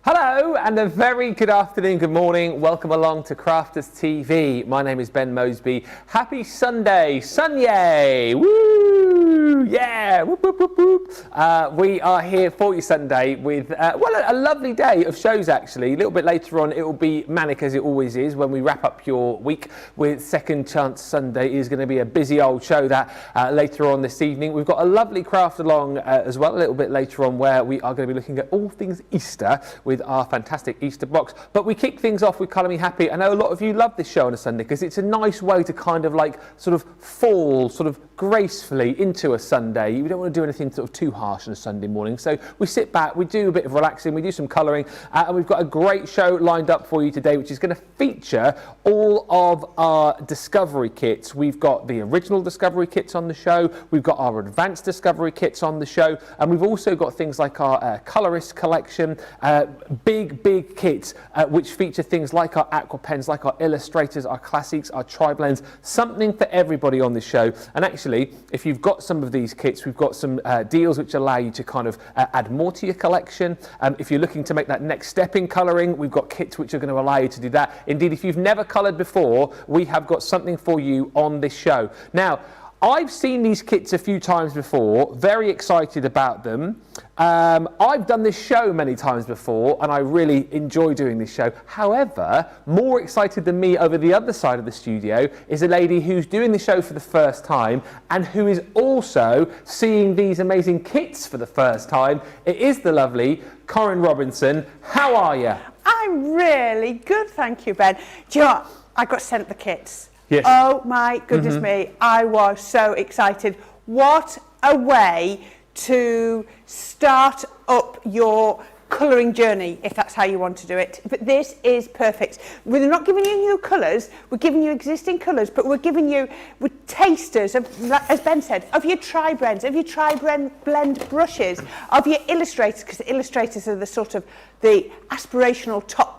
Hello and a very good afternoon, good morning. Welcome along to Crafters TV. My name is Ben Moseby. Happy Sunday, Sunday! Woo! Yeah! Whoop, whoop, whoop, whoop. We are here for you Sunday with, a lovely day of shows actually. A little bit later on it will be manic as it always is when we wrap up your week with Second Chance Sunday. It is going to be a busy old show that later on this evening. We've got a lovely craft along as well a little bit later on where we are going to be looking at all things Easter with our fantastic Easter box. But we kick things off with Colour Me Happy. I know a lot of you love this show on a Sunday because it's a nice way to kind of like sort of fall sort of gracefully into a Sunday. We don't want to do anything sort of too harsh on a Sunday morning. So we sit back, we do a bit of relaxing, we do some colouring, and we've got a great show lined up for you today, which is going to feature all of our Discovery kits. We've got the original Discovery kits on the show, we've got our advanced Discovery kits on the show, and we've also got things like our colourist collection, big kits which feature things like our aqua pens, like our illustrators, our classics, our tri-blends, something for everybody on this show. And actually, if you've got some of these kits, we've got some deals which allow you to kind of add more to your collection. If you're looking to make that next step in colouring, we've got kits which are going to allow you to do that. Indeed, if you've never coloured before, we have got something for you on this show. Now, I've seen these kits a few times before, very excited about them. I've done this show many times before and I really enjoy doing this show. However, more excited than me over the other side of the studio is a lady who's doing the show for the first time and who is also seeing these amazing kits for the first time. It is the lovely Corrine Robinson. How are you? I'm really good, thank you, Ben. Do you know what? I got sent the kits. Yes. Oh my goodness me, I was so excited. What a way to start up your colouring journey, if that's how you want to do it. But this is perfect. We're not giving you new colours, we're giving you existing colours, but we're giving you tasters, of, as Ben said, of your tri-blends, of your tri-blend brushes, of your illustrators, because illustrators are the sort of the aspirational top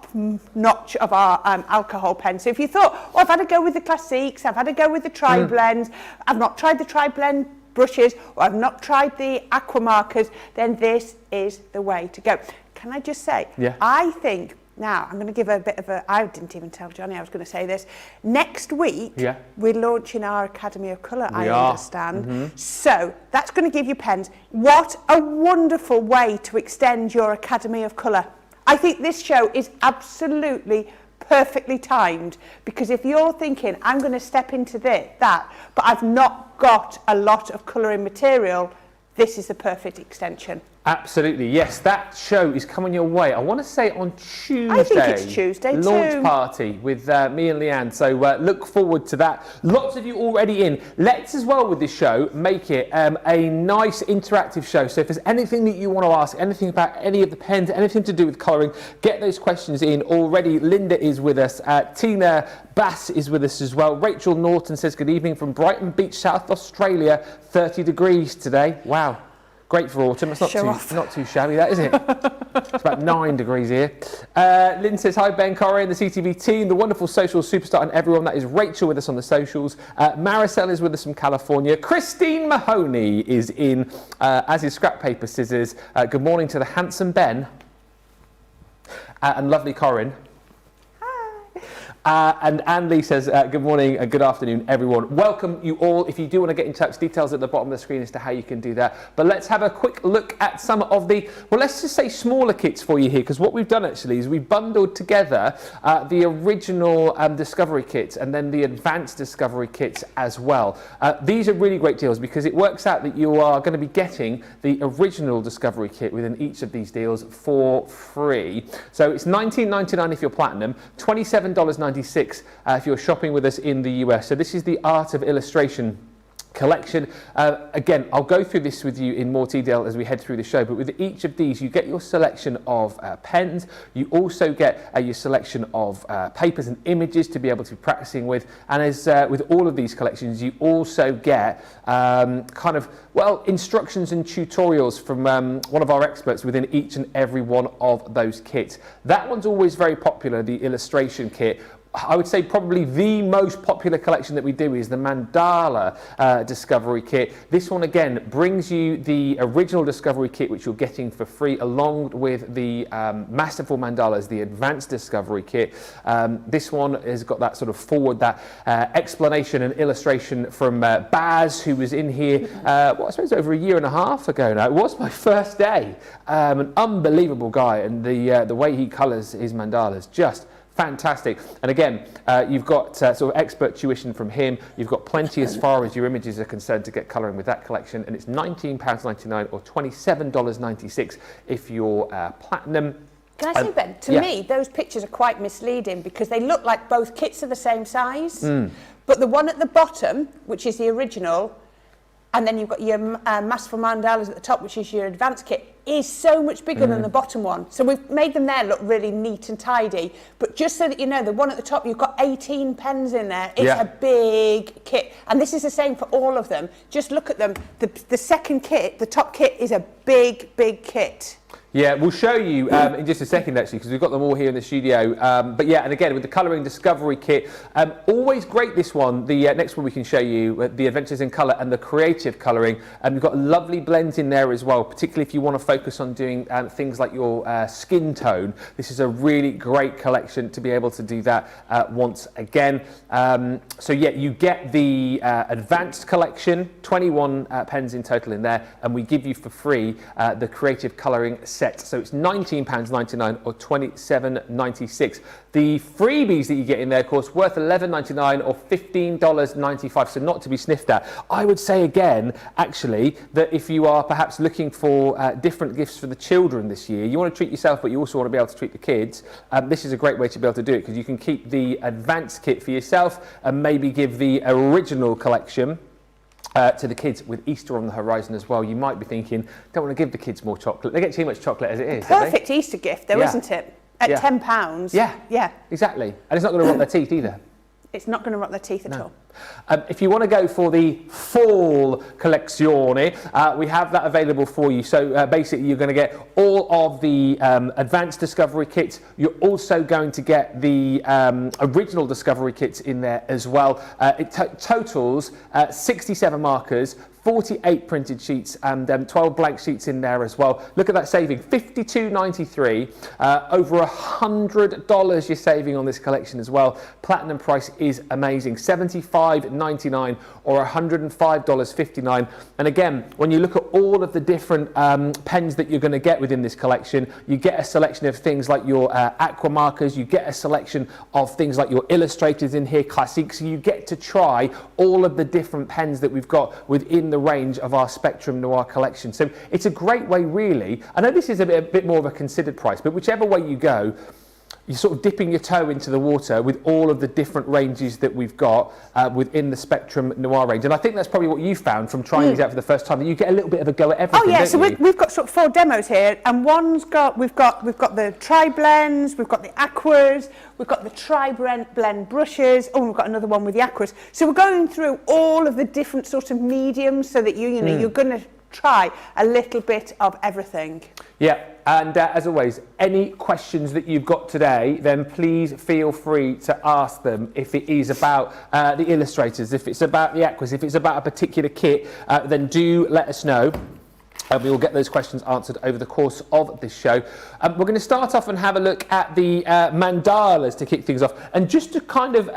notch of our alcohol pen. So if you thought, oh, I've had a go with the classiques, I've had a go with the tri-blends, I've not tried the tri-blend brushes, or I've not tried the aqua markers, then this is the way to go. Can I just say, I think, now I'm going to give a bit of a, I didn't even tell Johnny I was going to say this, next week we're launching our Academy of Colour, I understand. So that's going to give you pens. What a wonderful way to extend your Academy of Colour. I think this show is absolutely perfectly timed, because if you're thinking I'm going to step into that, but I've not got a lot of colouring material, this is the perfect extension. Absolutely, yes. That show is coming your way. I want to say on Tuesday. I think it's Tuesday too. Launch party with me and Leanne. So look forward to that. Lots of you already in. Let's as well with this show make it a nice interactive show. So if there's anything that you want to ask, anything about any of the pens, anything to do with colouring, get those questions in already. Linda is with us. Tina Bass is with us as well. Rachel Norton says good evening from Brighton Beach, South Australia. 30 degrees today. Wow. Great for autumn. It's not too shabby, that, is it? It's about 9 degrees here. Lynn says, hi, Ben, Corrine, the CTV team, the wonderful social superstar and everyone. That is Rachel with us on the socials. Maricel is with us from California. Christine Mahoney is in, as is Scrap Paper Scissors. Good morning to the handsome Ben. And lovely Corrine. And Anne Lee says, good morning and good afternoon, everyone. Welcome you all. If you do want to get in touch, details at the bottom of the screen as to how you can do that. But let's have a quick look at some of the, well, let's just say smaller kits for you here, because what we've done actually is we've bundled together the original Discovery kits and then the advanced Discovery kits as well. These are really great deals because it works out that you are going to be getting the original Discovery kit within each of these deals for free. So it's $19.99 if you're platinum, $27.96 if you're shopping with us in the US. So this is the Art of Illustration collection. Again, I'll go through this with you in more detail as we head through the show, but with each of these you get your selection of pens, you also get your selection of papers and images to be able to be practicing with, and as with all of these collections you also get kind of, well, instructions and tutorials from one of our experts within each and every one of those kits. That one's always very popular, the illustration kit. I would say probably the most popular collection that we do is the Mandala Discovery Kit. This one again brings you the original Discovery Kit, which you're getting for free, along with the Masterful Mandalas, the Advanced Discovery Kit. This one has got that sort of forward, that explanation and illustration from Baz, who was in here, well, I suppose over a year and a half ago now. It was my first day. An unbelievable guy, and the way he colours his mandalas, just fantastic. And again, you've got sort of expert tuition from him. You've got plenty as far as your images are concerned to get colouring with that collection, and it's £19.99 or $27.96 if you're platinum. Can I say, Ben, to me, those pictures are quite misleading because they look like both kits are the same size, but the one at the bottom, which is the original, and then you've got your Masterful Mandalas at the top, which is your advanced kit, is so much bigger than the bottom one. So we've made them there look really neat and tidy. But just so that you know, the one at the top, you've got 18 pens in there. It's a big kit. And this is the same for all of them. Just look at them. The second kit, the top kit, is a big, big kit. Yeah, we'll show you in just a second, actually, because we've got them all here in the studio. But yeah, and again, with the Colouring Discovery Kit, always great, this one. The next one we can show you, the Adventures in Colour and the Creative Colouring. We've got lovely blends in there as well, particularly if you want to focus on doing things like your skin tone. This is a really great collection to be able to do that once again. So yeah, you get the Advanced Collection, 21 pens in total in there, and we give you for free the Creative Colouring set. So it's £19.99 or $27.96. The freebies that you get in there, of course, worth $11.99 or $15.95, so not to be sniffed at. I would say again, actually, that if you are perhaps looking for different gifts for the children this year, you want to treat yourself, but you also want to be able to treat the kids, this is a great way to be able to do it, because you can keep the advanced kit for yourself and maybe give the original collection to the kids with Easter on the horizon as well. You might be thinking, don't want to give the kids more chocolate. They get too much chocolate as it is. Perfect Easter gift, though, isn't it? At £10. Yeah, exactly. And it's not going to rot their teeth either. It's not going to rot their teeth at all. If you want to go for the fall collezione, we have that available for you. So basically, you're going to get all of the advanced discovery kits. You're also going to get the original discovery kits in there as well. It totals 67 markers, 48 printed sheets, and 12 blank sheets in there as well. Look at that saving, $52.93. Over $100 you're saving on this collection as well. Platinum price is amazing, $75.99 or $105.59. And again, when you look at all of the different pens that you're going to get within this collection, you get a selection of things like your aqua markers, you get a selection of things like your illustrators in here, classique, so you get to try all of the different pens that we've got within the range of our Spectrum Noir collection. So it's a great way, really. I know this is a bit more of a considered price, but whichever way you go, you're sort of dipping your toe into the water with all of the different ranges that we've got within the Spectrum Noir range. And I think that's probably what you found from trying these out for the first time, that you get a little bit of a go at everything. Oh yeah, so we've got sort of 4 demos here, and we've got the tri-blends, we've got the aquas, we've got the tri-blend brushes, oh, we've got another one with the aquas. So we're going through all of the different sort of mediums so that you know, you're going to try a little bit of everything. Yeah. And as always, any questions that you've got today, then please feel free to ask them. If it is about the illustrators, if it's about the aquas, if it's about a particular kit, then do let us know. And we will get those questions answered over the course of this show. We're going to start off and have a look at the mandalas to kick things off. And just to kind of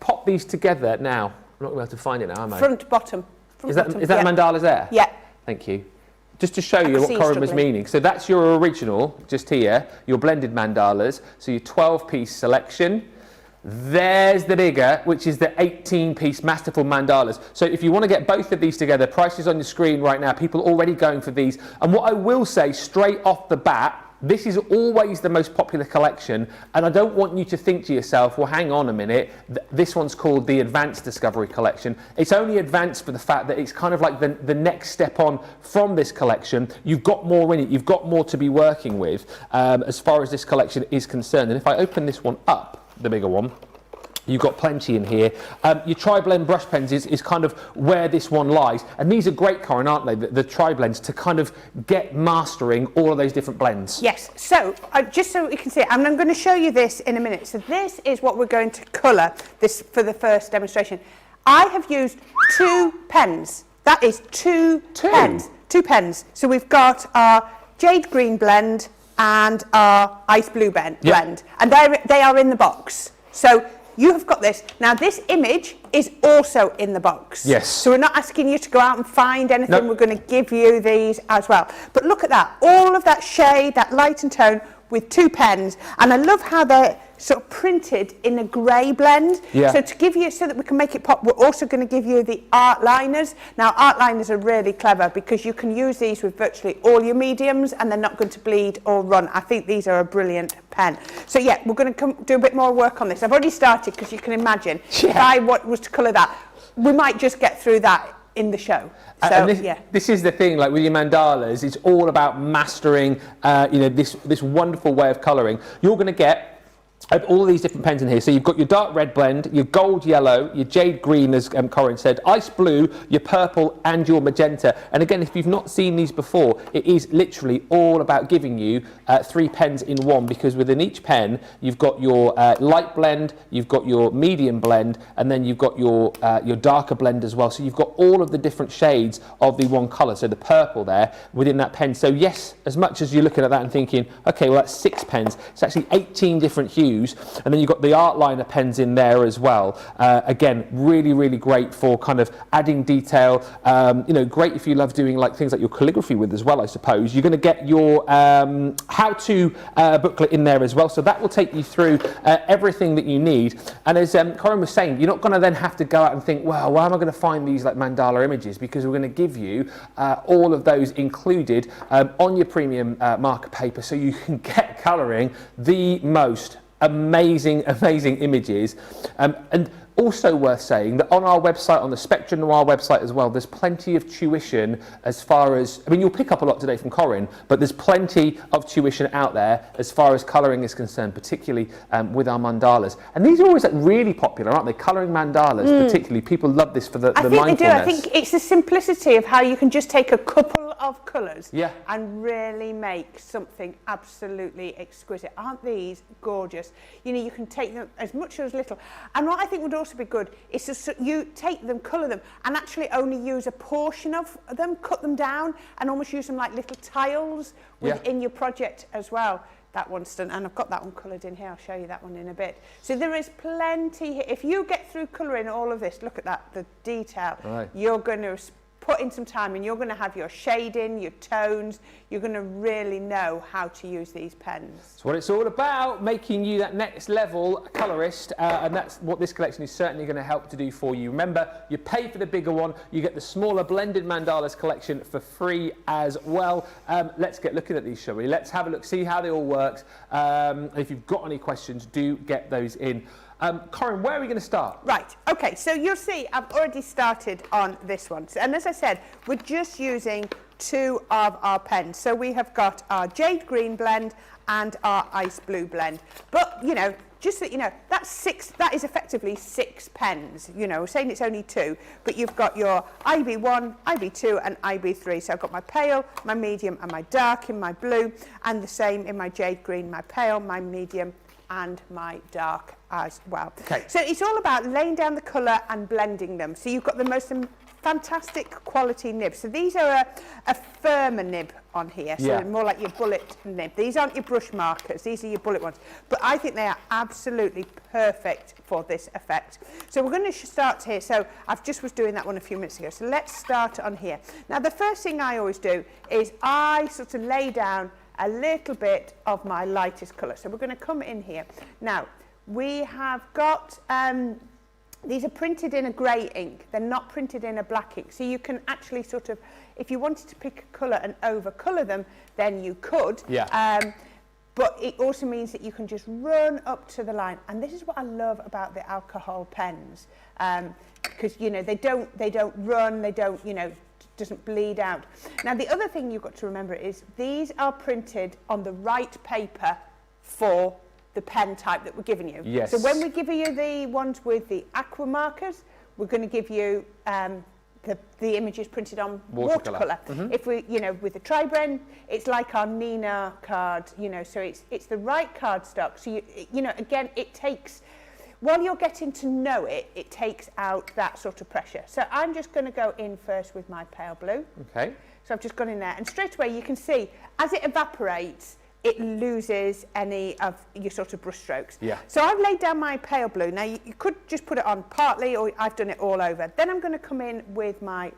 pop these together now, I'm not going to be able to find it now, am I? Front, bottom. Is that mandalas there? Yeah. Thank you. Just to show you what Corrine was meaning. So that's your original, just here, your blended mandalas. So your 12-piece selection. There's the bigger, which is the 18-piece Masterful Mandalas. So if you want to get both of these together, prices on your screen right now, people are already going for these. And what I will say straight off the bat, this is always the most popular collection, and I don't want you to think to yourself, well, hang on a minute, this one's called the Advanced Discovery Collection. It's only advanced for the fact that it's kind of like the next step on from this collection. You've got more in it, you've got more to be working with as far as this collection is concerned. And if I open this one up, the bigger one, You've got plenty in here. Your tri-blend brush pens is kind of where this one lies. And these are great, Corrine, aren't they? The tri-blends to kind of get mastering all of those different blends. Yes. So just so you can see, and I'm going to show you this in a minute. So this is what we're going to colour this for the first demonstration. I have used 2 pens. That is two pens. 2 pens. So we've got our jade green blend and our ice blue blend. And they are in the box. So you have got this. Now, this image is also in the box. Yes. So we're not asking you to go out and find anything. Nope. We're going to give you these as well. But look at that. All of that shade, that light and tone with 2 pens. And I love how they're sort of printed in a grey blend. Yeah. So to give you, so that we can make it pop, we're also going to give you the art liners. Now, art liners are really clever because you can use these with virtually all your mediums and they're not going to bleed or run. I think these are a brilliant pen. So yeah, we're going to do a bit more work on this. I've already started because you can imagine if I was to colour that, we might just get through that in the show. So, and this is the thing, like with your mandalas, it's all about mastering, this wonderful way of colouring. You're going to get all of these different pens in here. So you've got your dark red blend, your gold yellow, your jade green, as Corrine said, ice blue, your purple and your magenta. And again, if you've not seen these before, it is literally all about giving you 3 pens in one, because within each pen, you've got your light blend, you've got your medium blend, and then you've got your darker blend as well. So you've got all of the different shades of the one colour. So the purple there within that pen. So yes, as much as you're looking at that and thinking, okay, well, that's 6 pens. It's actually 18 different hues. And then you've got the art liner pens in there as well. Again, really, really great for kind of adding detail. Great if you love doing like things like your calligraphy with as well, I suppose. You're going to get your how-to booklet in there as well. So that will take you through everything that you need. And as Corrine was saying, you're not going to then have to go out and think, well, where am I going to find these like mandala images? Because we're going to give you all of those included on your premium marker paper, so you can get colouring the most amazing images. And also worth saying that on our website, on the Spectrum Noir website as well, there's plenty of tuition as far as, I mean, you'll pick up a lot today from Corrine, but there's plenty of tuition out there as far as colouring is concerned, particularly with our mandalas. And these are always like really popular, aren't they? Colouring mandalas, particularly. People love this for the mindfulness. I think they do. I think it's the simplicity of how you can just take a couple of colours and really make something absolutely exquisite. Aren't these gorgeous? You know, you can take them as much or as little. And what I think would also be good is to you take them, colour them, and actually only use a portion of them, cut them down, and almost use them like little tiles within your project as well. That one's done, and I've got that one coloured in here. I'll show you that one in a bit. So there is plenty here. If you get through colouring all of this, look at that, the detail. Right. You're going to put in some time and you're going to have your shading, your tones. You're going to really know how to use these pens. That's what it's all about, making you that next level colorist, and that's what this collection is certainly going to help to do for you. Remember, you pay for the bigger one, you get the smaller blended mandalas collection for free as well. Let's get looking at these, shall we? Let's have a look, see how they all work. If you've got any questions, do get those in. Corrine, where are we going to start? Right, okay, so you'll see I've already started on this one. And as I said, we're just using 2 of our pens. So we have got our jade green blend and our ice blue blend. But, you know, just so you know, that is effectively 6 pens. You know, we're saying it's only 2, but you've got your IB1, IB2 and IB3. So I've got my pale, my medium and my dark in my blue, and the same in my jade green, my pale, my medium and my dark as well. Okay. So it's all about laying down the colour and blending them. So you've got the most fantastic quality nib. So these are a firmer nib on here, so more like your bullet nib. These aren't your brush markers, these are your bullet ones. But I think they are absolutely perfect for this effect. So we're going to start here. So I've just was doing that one a few minutes ago. So let's start on here. Now the first thing I always do is I sort of lay down a little bit of my lightest colour. So we're going to come in here. Now, we have got, these are printed in a grey ink. They're not printed in a black ink. So you can actually sort of, if you wanted to pick a colour and over-colour them, then you could. Yeah. But it also means that you can just run up to the line. And this is what I love about the alcohol pens. Because, you know, they don't run, they don't, you know, doesn't bleed out. Now the other thing you've got to remember is these are printed on the right paper for the pen type that we're giving you. Yes. So when we give you the ones with the aqua markers, we're going to give you the images printed on watercolour. If we, with the tri-brand, it's like our Nina card, so it's the right cardstock. So again, it takes, while you're getting to know it, it takes out that sort of pressure. So I'm just going to go in first with my pale blue. Okay. So I've just gone in there, and straight away you can see as it evaporates, it loses any of your sort of brush strokes. Yeah. So I've laid down my pale blue. Now you could just put it on partly, or I've done it all over. Then I'm going to come in with my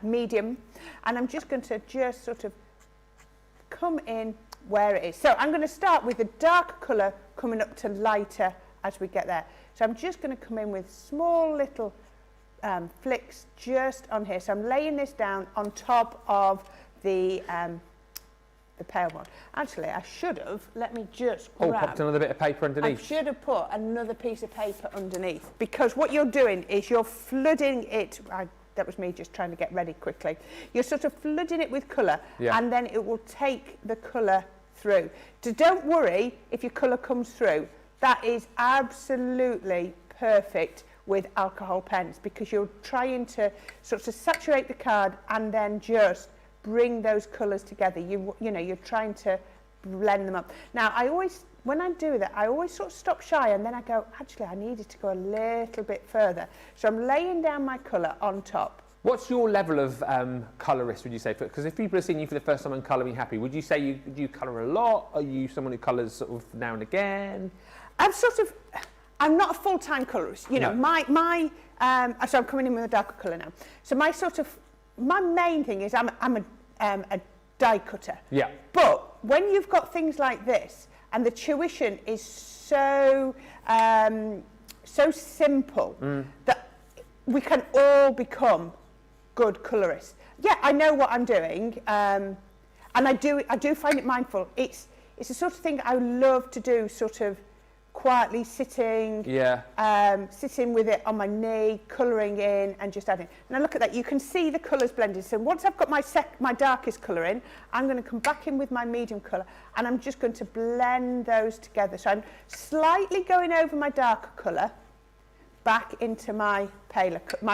medium, and I'm just going to just sort of come in where it is. So I'm going to start with the darker colour coming up to lighter as we get there. So I'm just going to come in with small little flicks just on here. So I'm laying this down on top of the pale one. Actually, I should have, let me just grab. Popped another bit of paper underneath. I should have put another piece of paper underneath, because what you're doing is you're flooding it. That was me just trying to get ready quickly. You're sort of flooding it with colour, and then it will take the colour through. So don't worry if your colour comes through. That is absolutely perfect with alcohol pens, because you're trying to sort of saturate the card and then just bring those colours together. You're trying to blend them up. Now, when I do that, I always sort of stop shy, and then I go, actually, I needed to go a little bit further. So I'm laying down my colour on top. What's your level of colourist, would you say? Because if people are seeing you for the first time and colouring happy, would you say you colour a lot? Are you someone who colours sort of now and again? I'm not a full-time colourist. So I'm coming in with a darker colour now. So my main thing is I'm a die cutter. Yeah. But when you've got things like this, and the tuition is so simple that we can all become good colourists. Yeah, I know what I'm doing, and I do find it mindful. It's the sort of thing I love to do, sort of quietly sitting, sitting with it on my knee, colouring in and just adding. Now look at that, you can see the colours blended. So once I've got my darkest colour in, I'm going to come back in with my medium colour, and I'm just going to blend those together. So I'm slightly going over my darker colour, back into my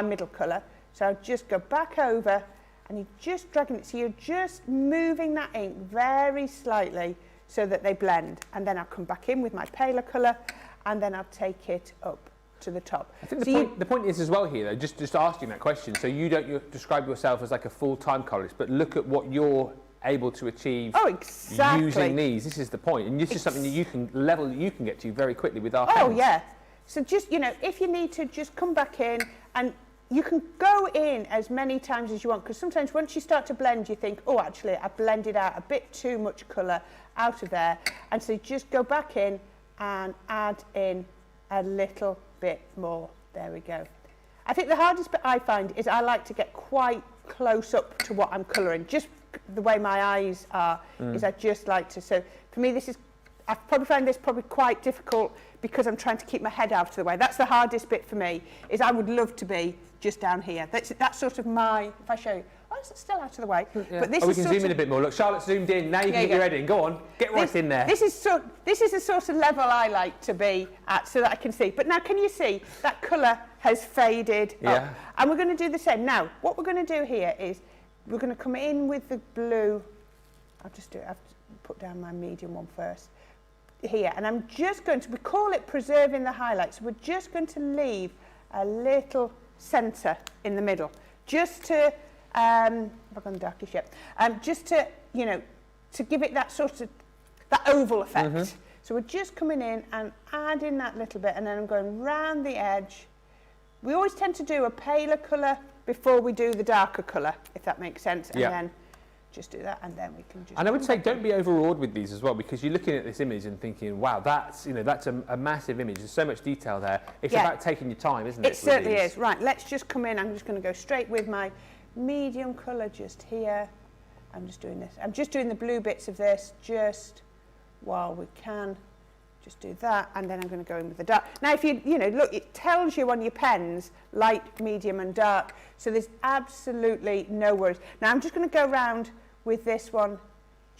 middle colour. So I'll just go back over, and you're just dragging it. So you're just moving that ink very slightly so that they blend, and then I'll come back in with my paler colour, and then I'll take it up to the top. I think the point is as well here, though, just asking that question, so you don't describe yourself as like a full-time colourist, but look at what you're able to achieve using these. This is the point, and this is something that you can get to very quickly with our pens. Oh yeah, so just, if you need to, just come back in, and you can go in as many times as you want, because sometimes once you start to blend, you think, oh, actually, I blended out a bit too much colour out of there. And so just go back in and add in a little bit more. There we go. I think the hardest bit I find is I like to get quite close up to what I'm colouring. Just the way my eyes are, is I just like to. So for me, I probably find this probably quite difficult, because I'm trying to keep my head out of the way. That's the hardest bit for me, is I would love to be just down here. That's sort of if I show you, it's still out of the way. Yeah. But this we can zoom in a bit more. Look, Charlotte's zoomed in. Now you can get your head in. Go on, get right in there. This is the sort of level I like to be at, so that I can see. But now, can you see that colour has faded up? And we're going to do the same. Now, what we're going to do here is we're going to come in with the blue. I'll just do it. I've put down my medium one first. Here, and I'm just going to, we call it preserving the highlights. We're just going to leave a little centre in the middle, just to, have I gone darkish yet? Just to, to give it that sort of, that oval effect. So we're just coming in and adding that little bit, and then I'm going round the edge. We always tend to do a paler colour before we do the darker colour, if that makes sense, and then just do that, and then we can just... And I would say don't be overawed with these as well, because you're looking at this image and thinking, wow, that's a massive image. There's so much detail there. It's about taking your time, isn't it? It certainly is. Right, let's just come in. I'm just going to go straight with my medium colour just here. I'm just doing this. I'm just doing the blue bits of this just while we can. Just do that, and then I'm going to go in with the dark. Now, if you look, it tells you on your pens light, medium, and dark. So there's absolutely no worries. Now I'm just going to go round with this one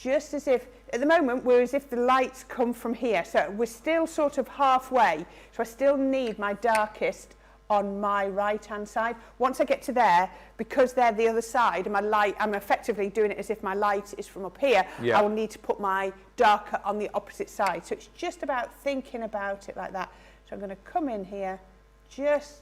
just as if, at the moment, we're as if the lights come from here. So we're still sort of halfway. So I still need my darkest on my right-hand side. Once I get to there, because they're the other side, and my light, I'm effectively doing it as if my light is from up here, yeah. I will need to put my darker on the opposite side. So it's just about thinking about it like that. So I'm going to come in here, just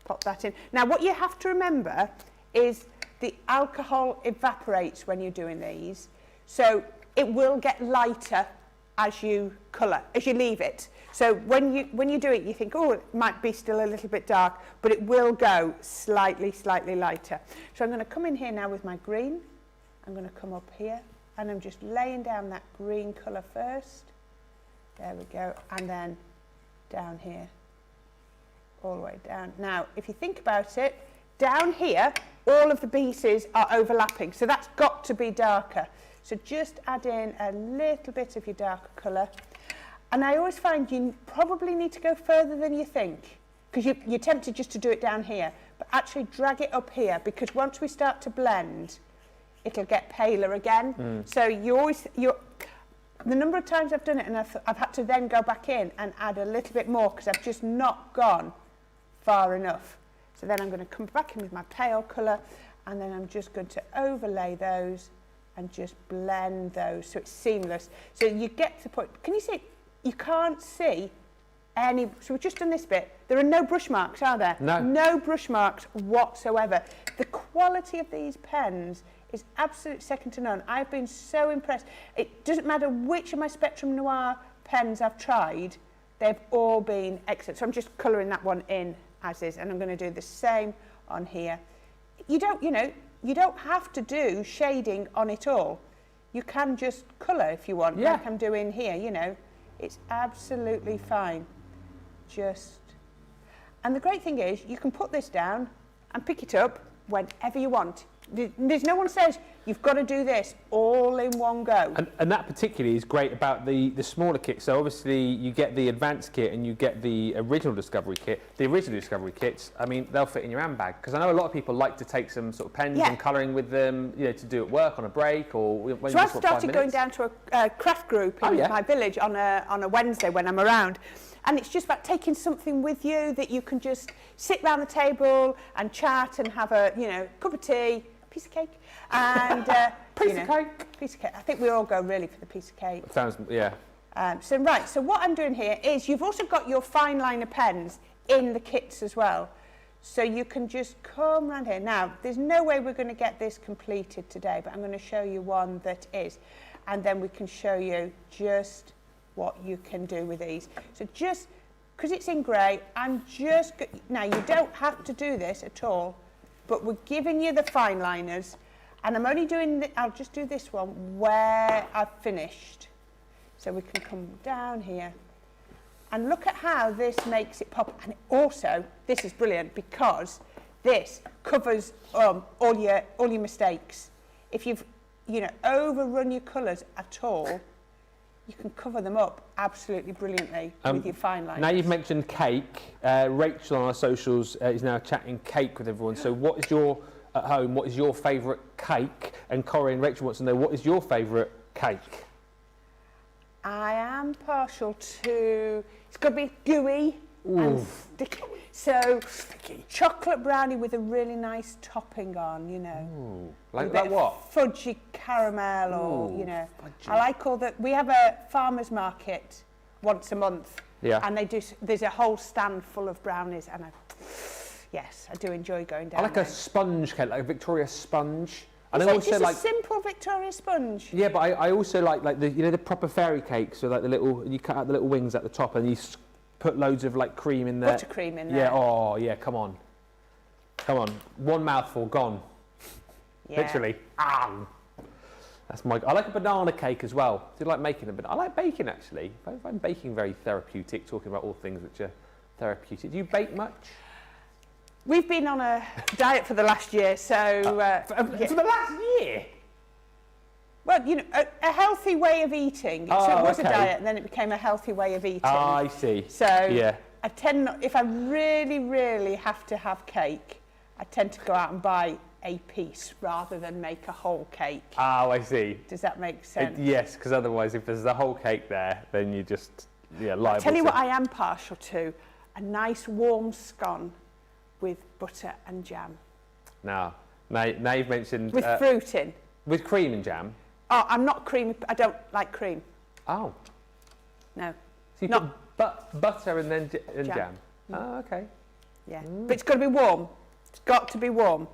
pop that in. Now, what you have to remember is the alcohol evaporates when you're doing these. So it will get lighter as you colour, as you leave it. So when you do it, you think, oh, it might be still a little bit dark, but it will go slightly lighter. So I'm going to come in here now with my green. I'm going to come up here, and I'm just laying down that green colour first. There we go. And then down here, all the way down. Now, if you think about it, down here, all of the pieces are overlapping, so that's got to be darker. So just add in a little bit of your darker colour. And I always find you probably need to go further than you think, because you're tempted just to do it down here, but actually drag it up here, because once we start to blend, it'll get paler again. So the number of times I've done it, and I've had to then go back in and add a little bit more, because I've just not gone far enough. So then I'm going to come back in with my pale colour, and then I'm just going to overlay those and just blend those so it's seamless. So you get to the point, can you see, you can't see any, so we've just done this bit, there are no brush marks, are there? No. No brush marks whatsoever. The quality of these pens is absolutely second to none. I've been so impressed. It doesn't matter which of my Spectrum Noir pens I've tried, they've all been excellent. So I'm just colouring that one in as is, and I'm going to do the same on here. You don't have to do shading on it all. You can just colour if you want, like I'm doing here, it's absolutely fine. And the great thing is, you can put this down and pick it up whenever you want. There's no one says you've got to do this all in one go. And that particularly is great about the smaller kit. So obviously you get the advanced kit and you get the original Discovery kit. The original Discovery kits, I mean, they'll fit in your handbag, because I know a lot of people like to take some sort of pens and colouring with them, to do at work on a break or when so I've started going down to a craft group in my village on a Wednesday when I'm around. And it's just about taking something with you that you can just sit round the table and chat and have a, cup of tea, piece of cake, and piece of cake. I think we all go really for the piece of cake. Sounds, yeah. So what I'm doing here is you've also got your fine liner pens in the kits as well. So you can just come round here. Now, there's no way we're going to get this completed today, but I'm going to show you one that is. And then we can show you just what you can do with these. So just, because it's in grey, now you don't have to do this at all, but we're giving you the fine liners, and I'm only doing, I'll just do this one where I've finished. So we can come down here and look at how this makes it pop. And also, this is brilliant because this covers all your mistakes. If you've overrun your colours at all, you can cover them up absolutely brilliantly with your fine liners. Now you've mentioned cake. Rachel on our socials is now chatting cake with everyone. So what is what is your favourite cake? And Corrine, Rachel wants to know, what is your favourite cake? I am partial to, it's got to be gooey and sticky. So chocolate brownie with a really nice topping on, Ooh. Like what? Fudgy caramel or, fudgy. I like all that. We have a farmer's market once a month. Yeah. And there's a whole stand full of brownies, and I do enjoy going down I like there. a sponge cake, like a Victoria sponge. And It's a simple Victoria sponge. Yeah, but I also like the the proper fairy cakes, so like you cut out the little wings at the top and you put loads of cream in there. Buttercream in there. Yeah, oh yeah, come on. One mouthful, gone. Yeah. Literally. I like a banana cake as well. I do like making them, but I like baking actually. I find baking very therapeutic, talking about all things which are therapeutic. Do you bake much? We've been on a diet for the last year, so... For the last year? Well, a healthy way of eating. So it was a diet, and then it became a healthy way of eating. I see. So I tend not, if I really, really have to have cake, I tend to go out and buy a piece rather than make a whole cake. Oh, I see. Does that make sense? Yes, because otherwise if there's the whole cake there, then you just, liable I'll tell you to... what I am partial to, a nice warm scone with butter and jam. Now you've mentioned... With fruit in. With cream and jam? Oh, I'm not creamy, I don't like cream. Oh. No. So you put butter and then jam? Oh, okay. Yeah, but it's got to be warm. It's got to be warm.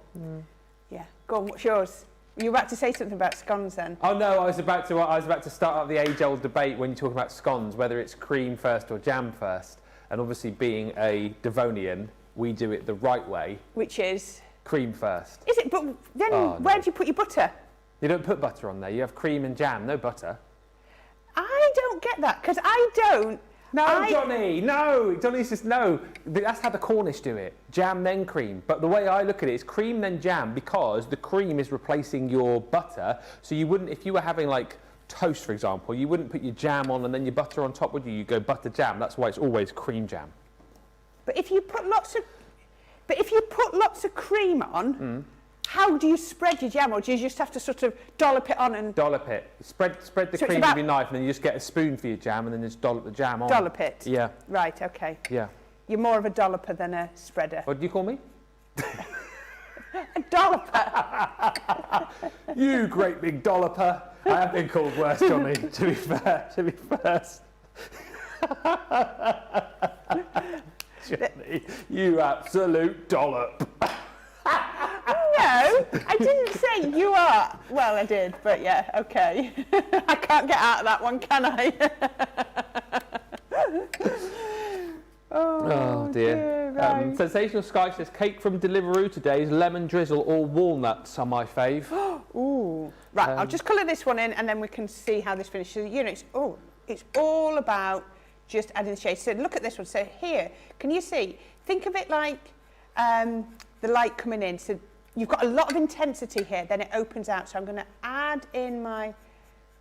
Yeah, go on, what's yours? Were you about to say something about scones then? Oh no, I was about to start up the age-old debate when you talk about scones, whether it's cream first or jam first. And obviously being a Devonian, we do it the right way. Which is? Cream first. Is it? But then where do you put your butter? You don't put butter on there, you have cream and jam, no butter. I don't get that, because I don't... Johnny, no! Johnny says no. That's how the Cornish do it. Jam, then cream. But the way I look at it is cream, then jam, because the cream is replacing your butter. So you wouldn't, if you were having like toast, for example, you wouldn't put your jam on and then your butter on top, would you? You go butter jam. That's why it's always cream jam. But if you put lots of cream on, how do you spread your jam, or do you just have to sort of dollop it on and... Dollop it. Spread the cream with your knife and then you just get a spoon for your jam and then just dollop the jam on. Dollop it? Yeah. Right, okay. Yeah. You're more of a dolloper than a spreader. What do you call me? A dolloper? You great big dolloper. I have been called worse, Johnny, to be first. Johnny, you absolute dollop. No, I didn't say you are. Well, I did, but yeah, okay. I can't get out of that one, can I? Oh dear. Right. Sensational Sky says cake from Deliveroo today is lemon drizzle or walnuts are my fave. Ooh. Right, I'll just colour this one in and then we can see how this finishes. You know, it's all about just adding the shades. So look at this one. So here, can you see? Think of it like the light coming in. So you've got a lot of intensity here, then it opens out. So I'm going to add in my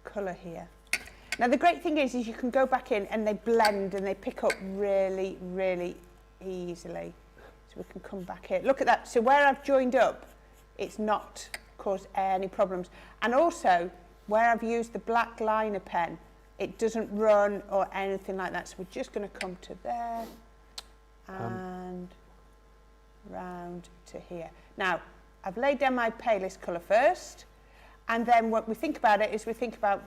colour here. Now the great thing is you can go back in and they blend and they pick up really, really easily. So we can come back here. Look at that. So where I've joined up, it's not caused any problems. And also, where I've used the black liner pen, it doesn't run or anything like that. So we're just going to come to there and round to here. Now, I've laid down my palest colour first, and then what we think about it is we think about,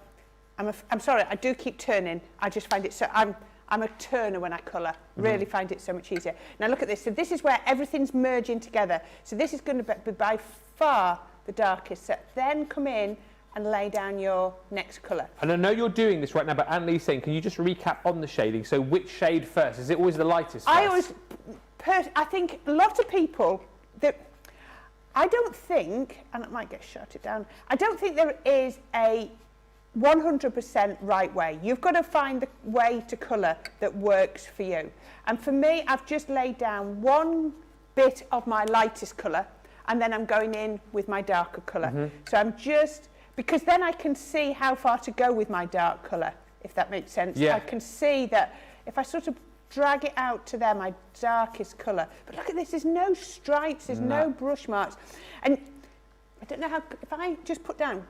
I'm sorry, I do keep turning. I just find it so, I'm a turner when I colour. Really find it so much easier. Now look at this. So this is where everything's merging together. So this is going to be by far the darkest. So then come in and lay down your next colour. And I know you're doing this right now, but Annalee's saying, can you just recap on the shading? So which shade first? Is it always the lightest first? I think a lot of people, I don't think, and it might get shouted down, I don't think there is a 100% right way. You've got to find the way to colour that works for you. And for me, I've just laid down one bit of my lightest colour, and then I'm going in with my darker colour. So I'm just, because then I can see how far to go with my dark colour, if that makes sense. Yeah. I can see that if I sort of drag it out to there, my darkest colour. But look at this, there's no stripes, there's no brush marks. And I don't know how, if I just put down,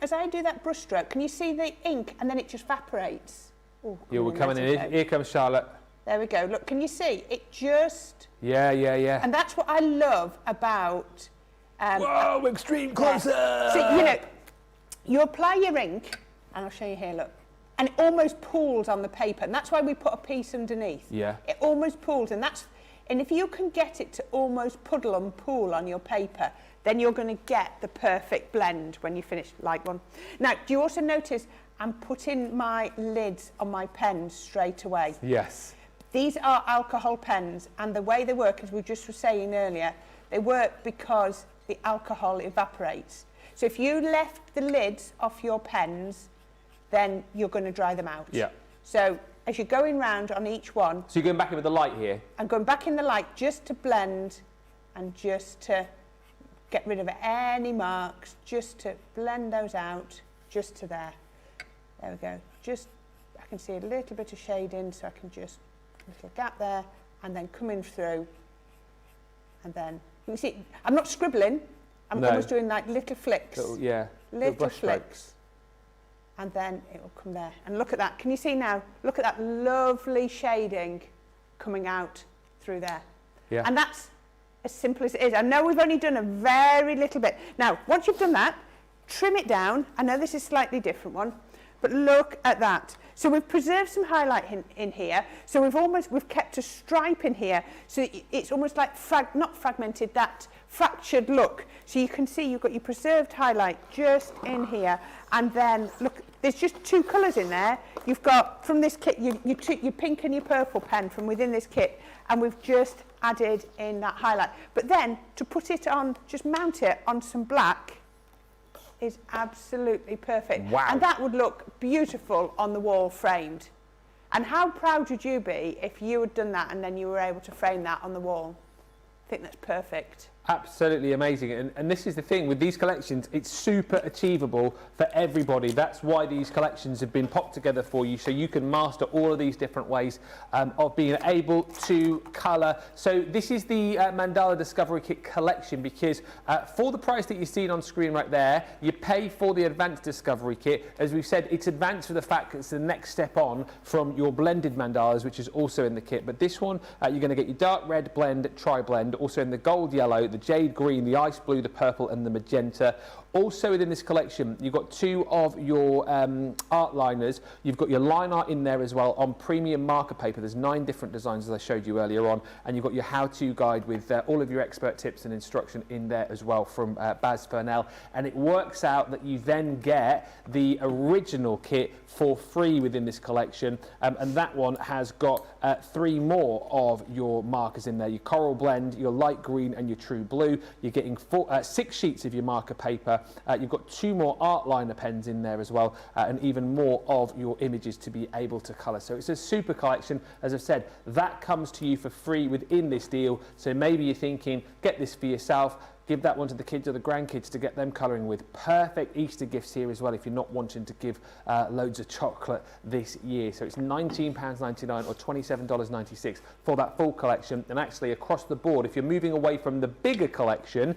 as I do that brush stroke, can you see the ink and then it just evaporates? Oh, we're coming in. Here comes Charlotte. There we go. Look, can you see? It just... Yeah. And that's what I love about... whoa, extreme closer! So, you know, you apply your ink, and I'll show you here, look, and it almost pools on the paper, and that's why we put a piece underneath. Yeah. It almost pools, and if you can get it to almost puddle and pool on your paper, then you're going to get the perfect blend when you finish like one. Now, do you also notice I'm putting my lids on my pens straight away? Yes. These are alcohol pens, and the way they work, as we just were saying earlier, they work because the alcohol evaporates. So if you left the lids off your pens, then you're going to dry them out. Yeah. So as you're going round on each one... So you're going back in with the light here? I'm going back in the light just to blend and just to get rid of any marks, just to blend those out, just to there. There we go. Just, I can see a little bit of shading, so I can just, a little gap there, and then come in through, and then, you can see, I'm not scribbling, I'm almost doing like little flicks. Little brush flicks. strokes. And then it will come there. And look at that. Can you see now? Look at that lovely shading coming out through there. Yeah. And that's as simple as it is. I know we've only done a very little bit. Now, once you've done that, trim it down. I know this is a slightly different one, but look at that. So we've preserved some highlight in here. So we've kept a stripe in here. So it's almost like not fragmented, that fractured look. So you can see you've got your preserved highlight just in here. And then look, there's just two colours in there. You've got from this kit, you took your pink and your purple pen from within this kit, and we've just added in that highlight. But then to put it on, just mount it on some black, is absolutely perfect. Wow. And that would look beautiful on the wall framed. And how proud would you be if you had done that and then you were able to frame that on the wall? I think that's perfect. Absolutely amazing. And this is the thing with these collections, it's super achievable for everybody. That's why these collections have been popped together for you, so you can master all of these different ways of being able to colour. So this is the Mandala Discovery Kit collection, because for the price that you're seeing on screen right there, you pay for the Advanced Discovery Kit. As we've said, it's advanced for the fact that it's the next step on from your blended mandalas, which is also in the kit. But this one, you're going to get your dark red blend, tri-blend, also in the gold yellow, the jade green, the ice blue, the purple and the magenta. Also within this collection, you've got two of your art liners. You've got your line art in there as well on premium marker paper. There's 9 different designs, as I showed you earlier on. And you've got your how-to guide with all of your expert tips and instruction in there as well from Baz Fernell. And it works out that you then get the original kit for free within this collection. And that one has got 3 more of your markers in there. Your coral blend, your light green and your true blue. You're getting 6 sheets of your marker paper. You've got 2 more art liner pens in there as well, and even more of your images to be able to colour. So it's a super collection. As I've said, that comes to you for free within this deal. So maybe you're thinking, get this for yourself, give that one to the kids or the grandkids to get them colouring with. Perfect Easter gifts here as well if you're not wanting to give loads of chocolate this year. So it's £19.99 or $27.96 for that full collection. And actually across the board, if you're moving away from the bigger collection,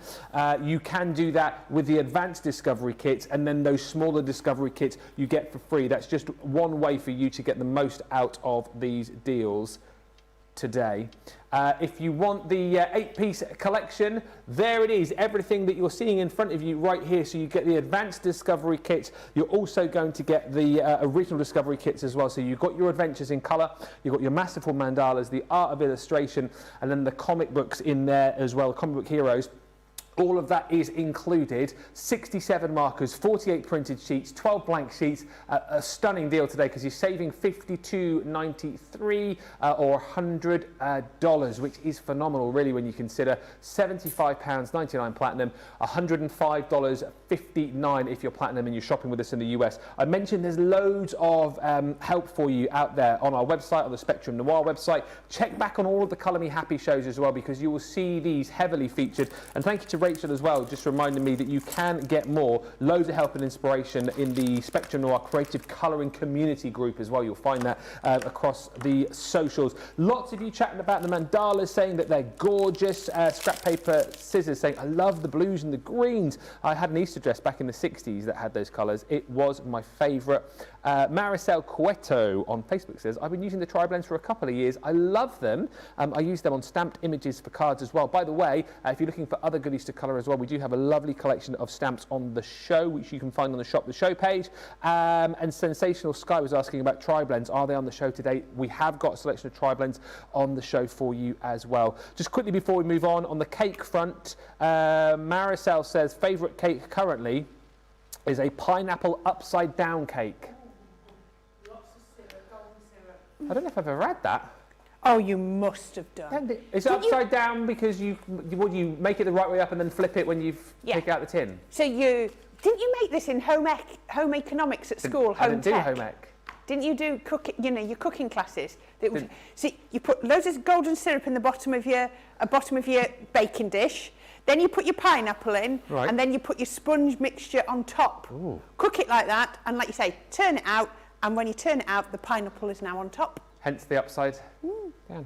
you can do that with the Advanced Discovery Kits, and then those smaller Discovery Kits you get for free. That's just one way for you to get the most out of these deals today. If you want the 8-piece collection, there it is, everything that you're seeing in front of you right here. So you get the Advanced Discovery Kits. You're also going to get the original Discovery Kits as well. So you've got your adventures in colour, you've got your masterful mandalas, the art of illustration, and then the comic books in there as well, comic book heroes. All of that is included. 67 markers, 48 printed sheets, 12 blank sheets. A stunning deal today because you're saving $52.93 or $100, which is phenomenal really when you consider £75.99 platinum, $105.59 if you're platinum and you're shopping with us in the US. I mentioned there's loads of help for you out there on our website, on the Spectrum Noir website. Check back on all of the Colour Me Happy shows as well, because you will see these heavily featured. And thank you to Rachel as well, just reminding me that you can get more, loads of help and inspiration in the Spectrum Noir Creative Colouring Community group as well. You'll find that across the socials. Lots of you chatting about the mandalas, saying that they're gorgeous. Scrap Paper Scissors saying, I love the blues and the greens. I had an Easter dress back in the 60s that had those colours. It was my favourite. Maricel Cueto on Facebook says, I've been using the tri-blends for a couple of years. I love them. I use them on stamped images for cards as well. By the way, if you're looking for other goodies to colour as well, we do have a lovely collection of stamps on the show, which you can find on the Shop the Show page. And Sensational Sky was asking about tri-blends. Are they on the show today? We have got a selection of tri-blends on the show for you as well. Just quickly before we move on the cake front, Maricel says, favourite cake currently is a pineapple upside down cake. Lots of syrup, golden syrup. I don't know if I've ever had that. Oh, you must have done. Is it upside down because you make it the right way up and then flip it when you take out the tin? So didn't you make this in home economics at school? I didn't do home ec. Didn't you do cooking? You know, your cooking classes. See, you put loads of golden syrup in the bottom of your baking dish. Then you put your pineapple in, right, and then you put your sponge mixture on top. Ooh. Cook it like that, and like you say, turn it out. And when you turn it out, the pineapple is now on top. Hence the upside down.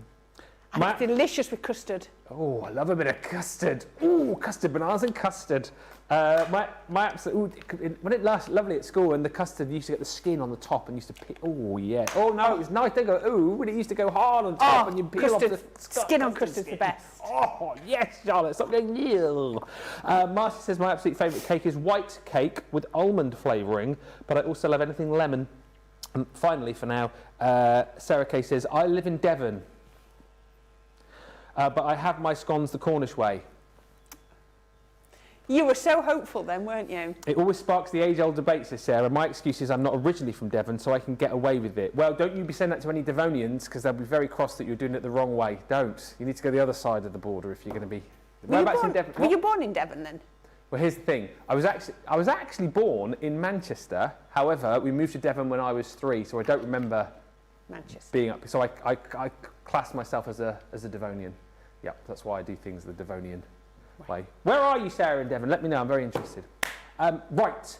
And it's delicious with custard. Oh, I love a bit of custard. Oh, custard, bananas and custard. My absolute, when it last lovely at school, and the custard used to get the skin on the top and used to pick. Oh yeah. Oh no, it was nice. They go ooh when it used to go hard on top and you peel off the skin on custard's the best. Oh yes, Charlotte. Stop going ew. Marcy says my absolute favourite cake is white cake with almond flavouring, but I also love anything lemon. And finally, for now, Sarah Kay says I live in Devon. But I have my scones the Cornish way. You were so hopeful then, weren't you? It always sparks the age-old debate, says Sarah. My excuse is I'm not originally from Devon, so I can get away with it. Well, don't you be saying that to any Devonians, because they'll be very cross that you're doing it the wrong way. Don't. You need to go the other side of the border if you're going to be... Were you born in Devon then? Well, here's the thing. I was actually born in Manchester. However, we moved to Devon when I was 3, so I don't remember Manchester being up. So I class myself as a Devonian. Yeah, that's why I do things the Devonian way. Where are you, Sarah, in Devon? Let me know. I'm very interested. Right.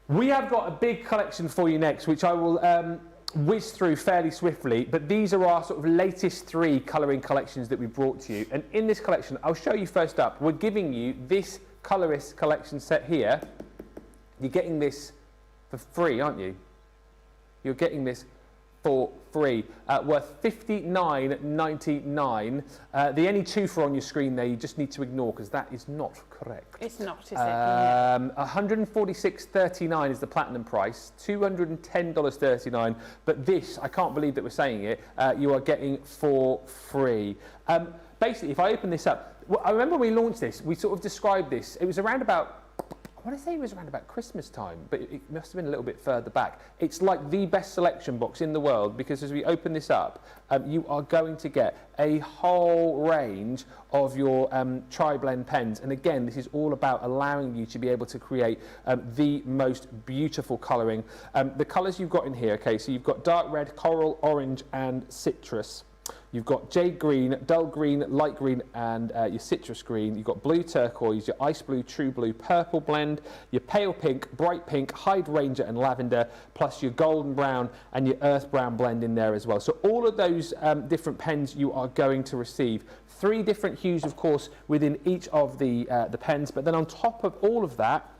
We have got a big collection for you next, which I will whiz through fairly swiftly. But these are our sort of latest 3 colouring collections that we brought to you. And in this collection, I'll show you first up. We're giving you this colourist collection set here. You're getting this for free, aren't you? You're getting this for free, worth $59.99. The any two for on your screen there, you just need to ignore because that is not correct. It's not, is it? $146.39 is the platinum price, $210.39. But this, I can't believe that we're saying it, you are getting for free. Basically, if I open this up, well, I remember when we launched this, we sort of described this. It was around about, I want to say it was around about Christmas time, but it must have been a little bit further back. It's like the best selection box in the world because as we open this up, you are going to get a whole range of your tri-blend pens. And again, this is all about allowing you to be able to create the most beautiful colouring. The colours you've got in here, okay, so you've got dark red, coral, orange and citrus. You've got jade green, dull green, light green and your citrus green. You've got blue turquoise, your ice blue, true blue, purple blend, your pale pink, bright pink, hydrangea and lavender, plus your golden brown and your earth brown blend in there as well. So all of those different pens you are going to receive. 3 different hues, of course, within each of the pens. But then on top of all of that,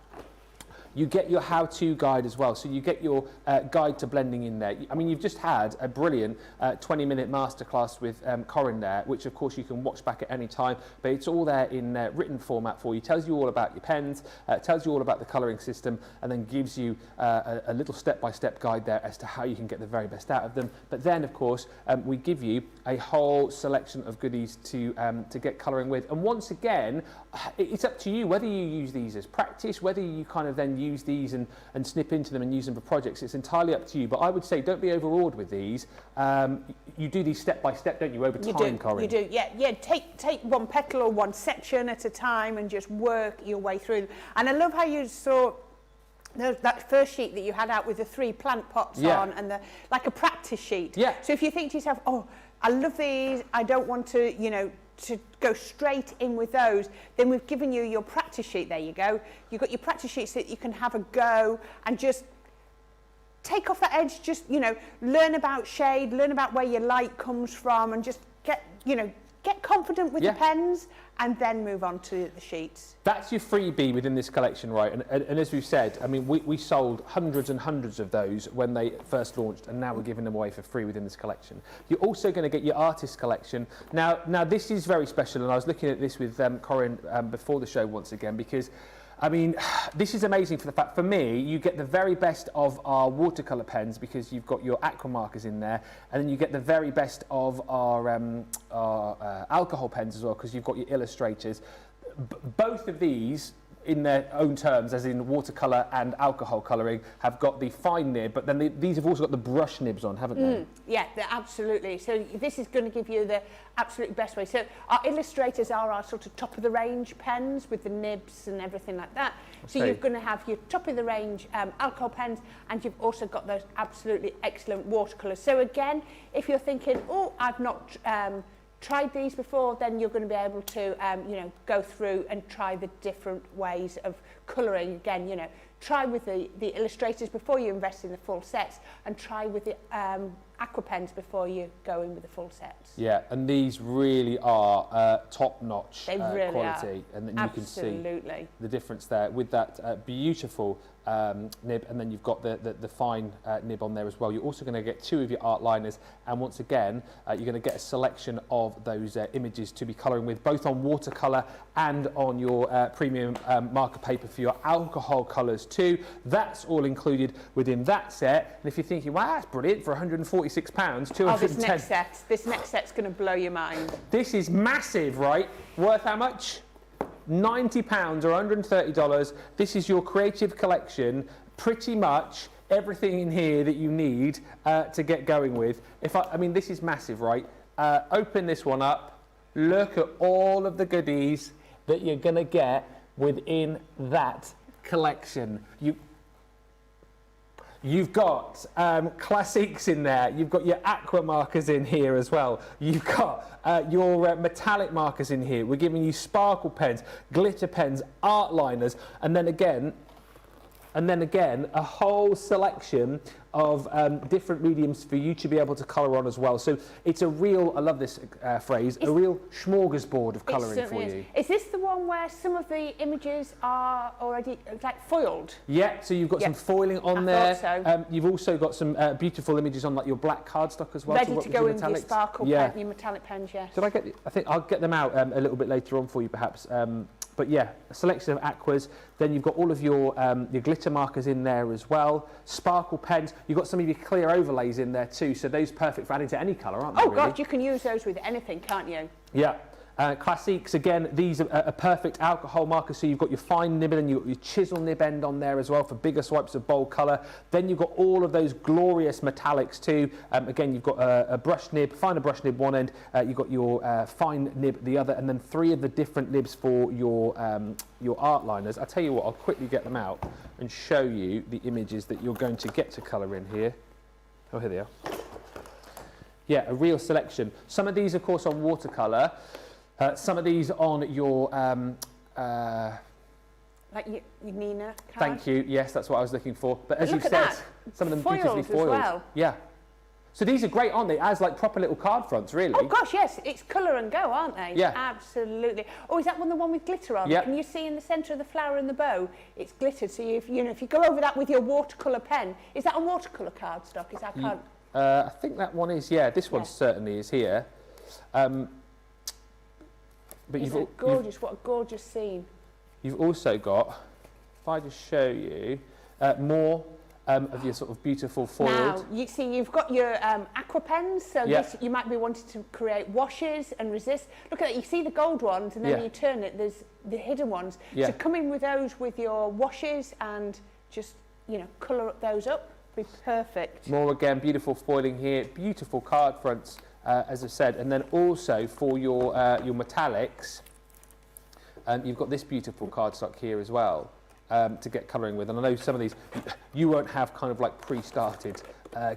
you get your how-to guide as well. So you get your guide to blending in there. I mean, you've just had a brilliant 20-minute masterclass with Corrine there, which of course you can watch back at any time, but it's all there in written format for you. Tells you all about your pens, tells you all about the colouring system, and then gives you a little step-by-step guide there as to how you can get the very best out of them. But then, of course, we give you a whole selection of goodies to get colouring with. And once again, it's up to you whether you use these as practice, whether you kind of then use these and snip into them and use them for projects. It's entirely up to you, but I would say don't be overawed with these. You do these step by step, don't you, over time, Corrine? You do, yeah. Take one petal or one section at a time and just work your way through them. And I love how you saw that first sheet that you had out with the 3 plant pots on and like a practice sheet. Yeah. So if you think to yourself, oh, I love these, I don't want to, to go straight in with those, then we've given you your practice sheet. There you go. You've got your practice sheet so that you can have a go and just take off that edge, just, learn about shade, learn about where your light comes from and just get confident with the pens and then move on to the sheets. That's your freebie within this collection, right? And as we've said, I mean, we sold hundreds and hundreds of those when they first launched, and now we're giving them away for free within this collection. You're also going to get your artist collection. Now this is very special, and I was looking at this with Corrine before the show once again, because I mean, this is amazing for the fact, for me, you get the very best of our watercolour pens because you've got your aqua markers in there, and then you get the very best of our alcohol pens as well because you've got your illustrators. Both of these, in their own terms, as in watercolour and alcohol colouring, have got the fine nib, but then these have also got the brush nibs on, haven't they? Yeah, absolutely. So this is going to give you the absolute best way. So our illustrators are our sort of top-of-the-range pens with the nibs and everything like that. So you're going to have your top-of-the-range alcohol pens, and you've also got those absolutely excellent watercolours. So again, if you're thinking, oh, I've not tried these before, then you're going to be able to go through and try the different ways of colouring. Again, try with the illustrators before you invest in the full sets, and try with the aqua pens before you go in with the full sets. Yeah, and these really are top-notch Really quality, are. and then you can see the difference there with that beautiful nib, and then you've got the fine nib on there as well. You're also going to get 2 of your art liners, and once again you're going to get a selection of those images to be colouring with, both on watercolour and on your premium marker paper for your alcohol colours too. That's all included within that set, and if you're thinking, wow, that's brilliant, for £146, 210. Oh, this next set's going to blow your mind. This is massive, right? Worth how much? £90 or $130. This is your creative collection, pretty much everything in here that you need to get going with. I mean, this is massive, right? Open this one up, look at all of the goodies that you're going to get within that collection. You've got classiques in there, you've got your aqua markers in here as well, you've got your metallic markers in here, we're giving you sparkle pens, glitter pens, art liners, and then again a whole selection of different mediums for you to be able to colour on as well. So it's a real, I love this phrase, a real smorgasbord of colouring for you. Is this the one where some of the images are already like foiled? Yeah, so you've got some foiling on there. So. You've also got some beautiful images on like your black cardstock as well. Ready to go in with your sparkle pen, your metallic pens, yes. Did I get? I think I'll get them out a little bit later on for you perhaps. But yeah, a selection of aquas. Then you've got all of your glitter markers in there as well. Sparkle pens. You've got some of your clear overlays in there too. So those perfect for adding to any colour, aren't they? Oh God, you can use those with anything, can't you? Yeah. Classiques, again, these are a perfect alcohol marker, so you've got your fine nib and you've got your chisel nib end on there as well for bigger swipes of bold colour. Then you've got all of those glorious metallics too. Again, you've got a brush nib, finer brush nib one end, you've got your fine nib the other, and then 3 of the different nibs for your art liners. I'll tell you what, I'll quickly get them out and show you the images that you're going to get to colour in here. Oh, here they are. Yeah, a real selection. Some of these, of course, on watercolour. Some of these on your... like your Nina card? Thank you, yes, that's what I was looking for. But as you've said, some of them beautifully foiled. As well. Yeah. So these are great, aren't they? As like proper little card fronts, really. Oh gosh, yes, it's colour and go, aren't they? Yeah. Absolutely. Oh, is that the one with glitter on? Yeah. Can you see in the centre of the flower and the bow, it's glittered. So if you go over that with your watercolour pen, is that a watercolour cardstock? Is that card? I think that one is, yeah. This one certainly is here. But what a gorgeous scene. You've also got, if I just show you, more of your sort of beautiful foiled. Now, you see, you've got your aqua pens, so this, you might be wanting to create washes and resist. Look at that, you see the gold ones, and then when you turn it, there's the hidden ones. So come in with those with your washes and just, colour those up. Be perfect. More again, beautiful foiling here, beautiful card fronts. As I said, and then also for your metallics, you've got this beautiful cardstock here as well to get colouring with. And I know some of these, you won't have kind of like pre-started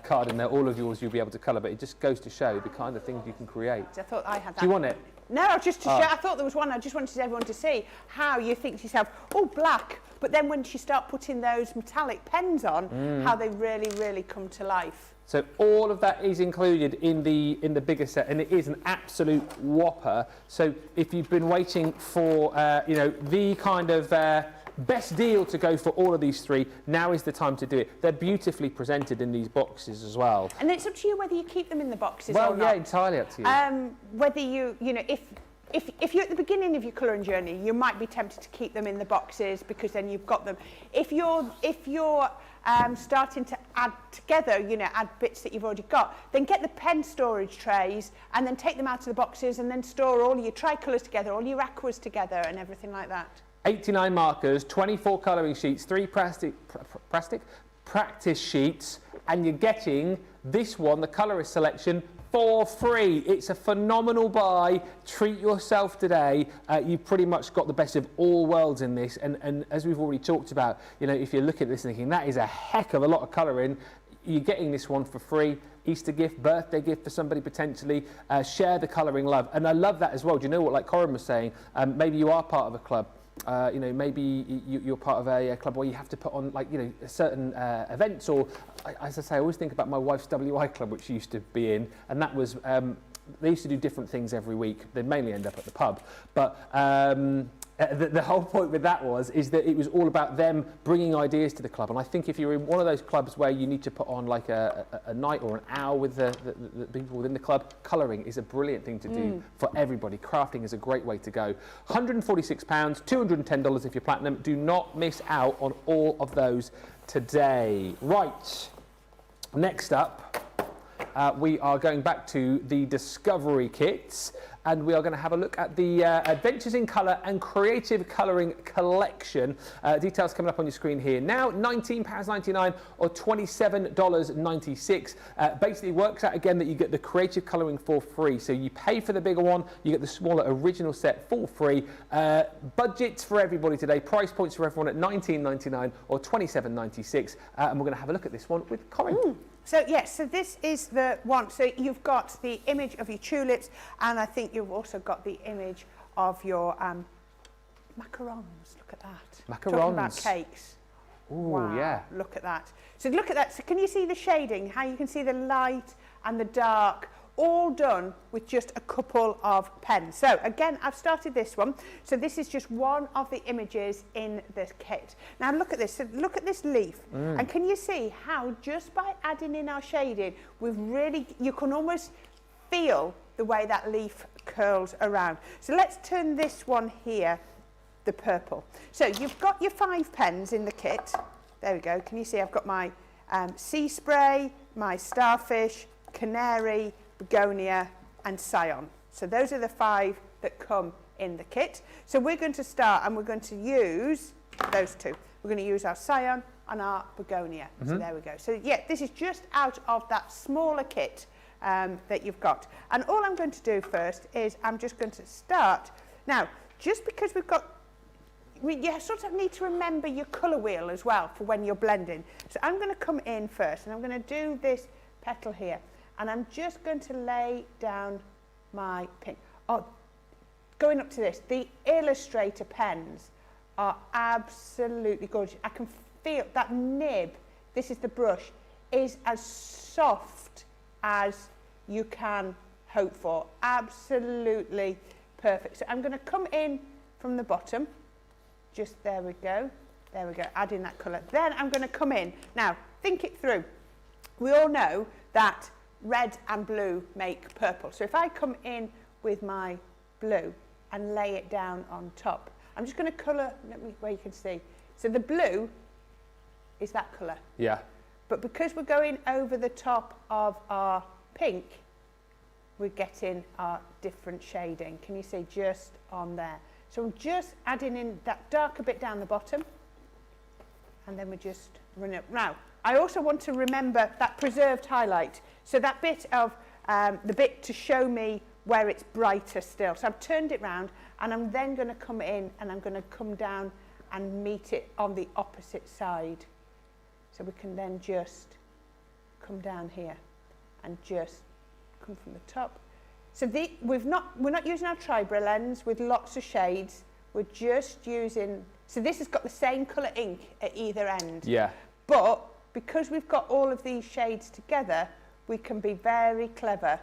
card in there. All of yours you'll be able to colour, but it just goes to show the kind of things you can create. I thought I had that. Do you want it? No, just to show. I thought there was one. I just wanted everyone to see how you think to yourself, oh, black. But then once you start putting those metallic pens on, how they really, really come to life. So all of that is included in the bigger set, and it is an absolute whopper. So if you've been waiting for the kind of best deal to go for all of these 3, now is the time to do it. They're beautifully presented in these boxes as well. And it's up to you whether you keep them in the boxes or not. Well, yeah, entirely up to you. Whether if you're at the beginning of your colouring journey, you might be tempted to keep them in the boxes because then you've got them. If you're starting to add together, add bits that you've already got, then get the pen storage trays and then take them out of the boxes and then store all your tricolours together, all your aquas together and everything like that. 89 markers, 24 colouring sheets, 3 practice sheets, and you're getting this one, the colourist selection, for free. It's a phenomenal buy. Treat yourself today. You've pretty much got the best of all worlds in this, and as we've already talked about, if you look at this and thinking that is a heck of a lot of colouring, you're getting this one for free. Easter gift, birthday gift for somebody potentially. Share the colouring love, and I love that as well. Do you know what, like Corrine was saying, maybe you are part of a club you know, maybe you're part of a club where you have to put on, like, you know, certain events, or as I say, I always think about my wife's WI club, which she used to be in, and that was, they used to do different things every week. They'd mainly end up at the pub, but the whole point with that is that it was all about them bringing ideas to the club. And I think if you're in one of those clubs where you need to put on like a night or an hour with the people within the club, colouring is a brilliant thing to do for everybody. Crafting is a great way to go. £146, $210 if you're platinum. Do not miss out on all of those today. Right, next up, we are going back to the Discovery kits, and we are going to have a look at the Adventures in Colour and Creative Colouring Collection. Details coming up on your screen here now. £19.99 or $27.96. Basically works out again that you get the creative colouring for free. So you pay for the bigger one, you get the smaller original set for free. Budgets for everybody today. Price points for everyone at £19.99 or $27.96. And we're going to have a look at this one with Corrine. So yes, so this is the one. So you've got the image of your tulips, and I think you've also got the image of your macarons. Look at that. Macarons. Talking about cakes. Ooh, wow, yeah. Look at that. So look at that. So can you see the shading? How you can see the light and the dark, all done with just a couple of pens. So again, I've started this one. So this is just one of the images in this kit. Now look at this. So look at this leaf. And can you see how just by adding in our shading, you can almost feel the way that leaf curls around. So let's turn this one here, the purple. So you've got your 5 pens in the kit. There we go. Can you see I've got my sea spray, my starfish, canary, begonia and scion. So those are the 5 that come in the kit. So we're going to start, and we're going to use those 2. We're going to use our scion and our begonia. So there we go. So yeah, this is just out of that smaller kit that you've got. And all I'm going to do first is I'm just going to start. Now, just because you sort of need to remember your colour wheel as well for when you're blending. So I'm going to come in first, and I'm going to do this petal here. And I'm just going to lay down my pink. Oh, going up to this, the Illustrator pens are absolutely gorgeous. I can feel that nib, this is the brush, is as soft as you can hope for. Absolutely perfect. So I'm going to come in from the bottom. Just there we go. There we go, adding that colour. Then I'm going to come in. Now, think it through. We all know that red and blue make purple. So if I come in with my blue and lay it down on top, I'm just going to colour, where you can see. So the blue is that colour. Yeah. But because we're going over the top of our pink, we're getting our different shading. Can you see just on there? So I'm just adding in that darker bit down the bottom, and then we just run it. Now, I also want to remember that preserved highlight. So that bit of, the bit to show me where it's brighter still. So I've turned it round, and I'm then going to come in, and I'm going to come down and meet it on the opposite side. So we can then just come down here and just come from the top. So we're not using our Tribra lens with lots of shades. We're just using, so this has got the same colour ink at either end. Yeah. But because we've got all of these shades together, we can be very clever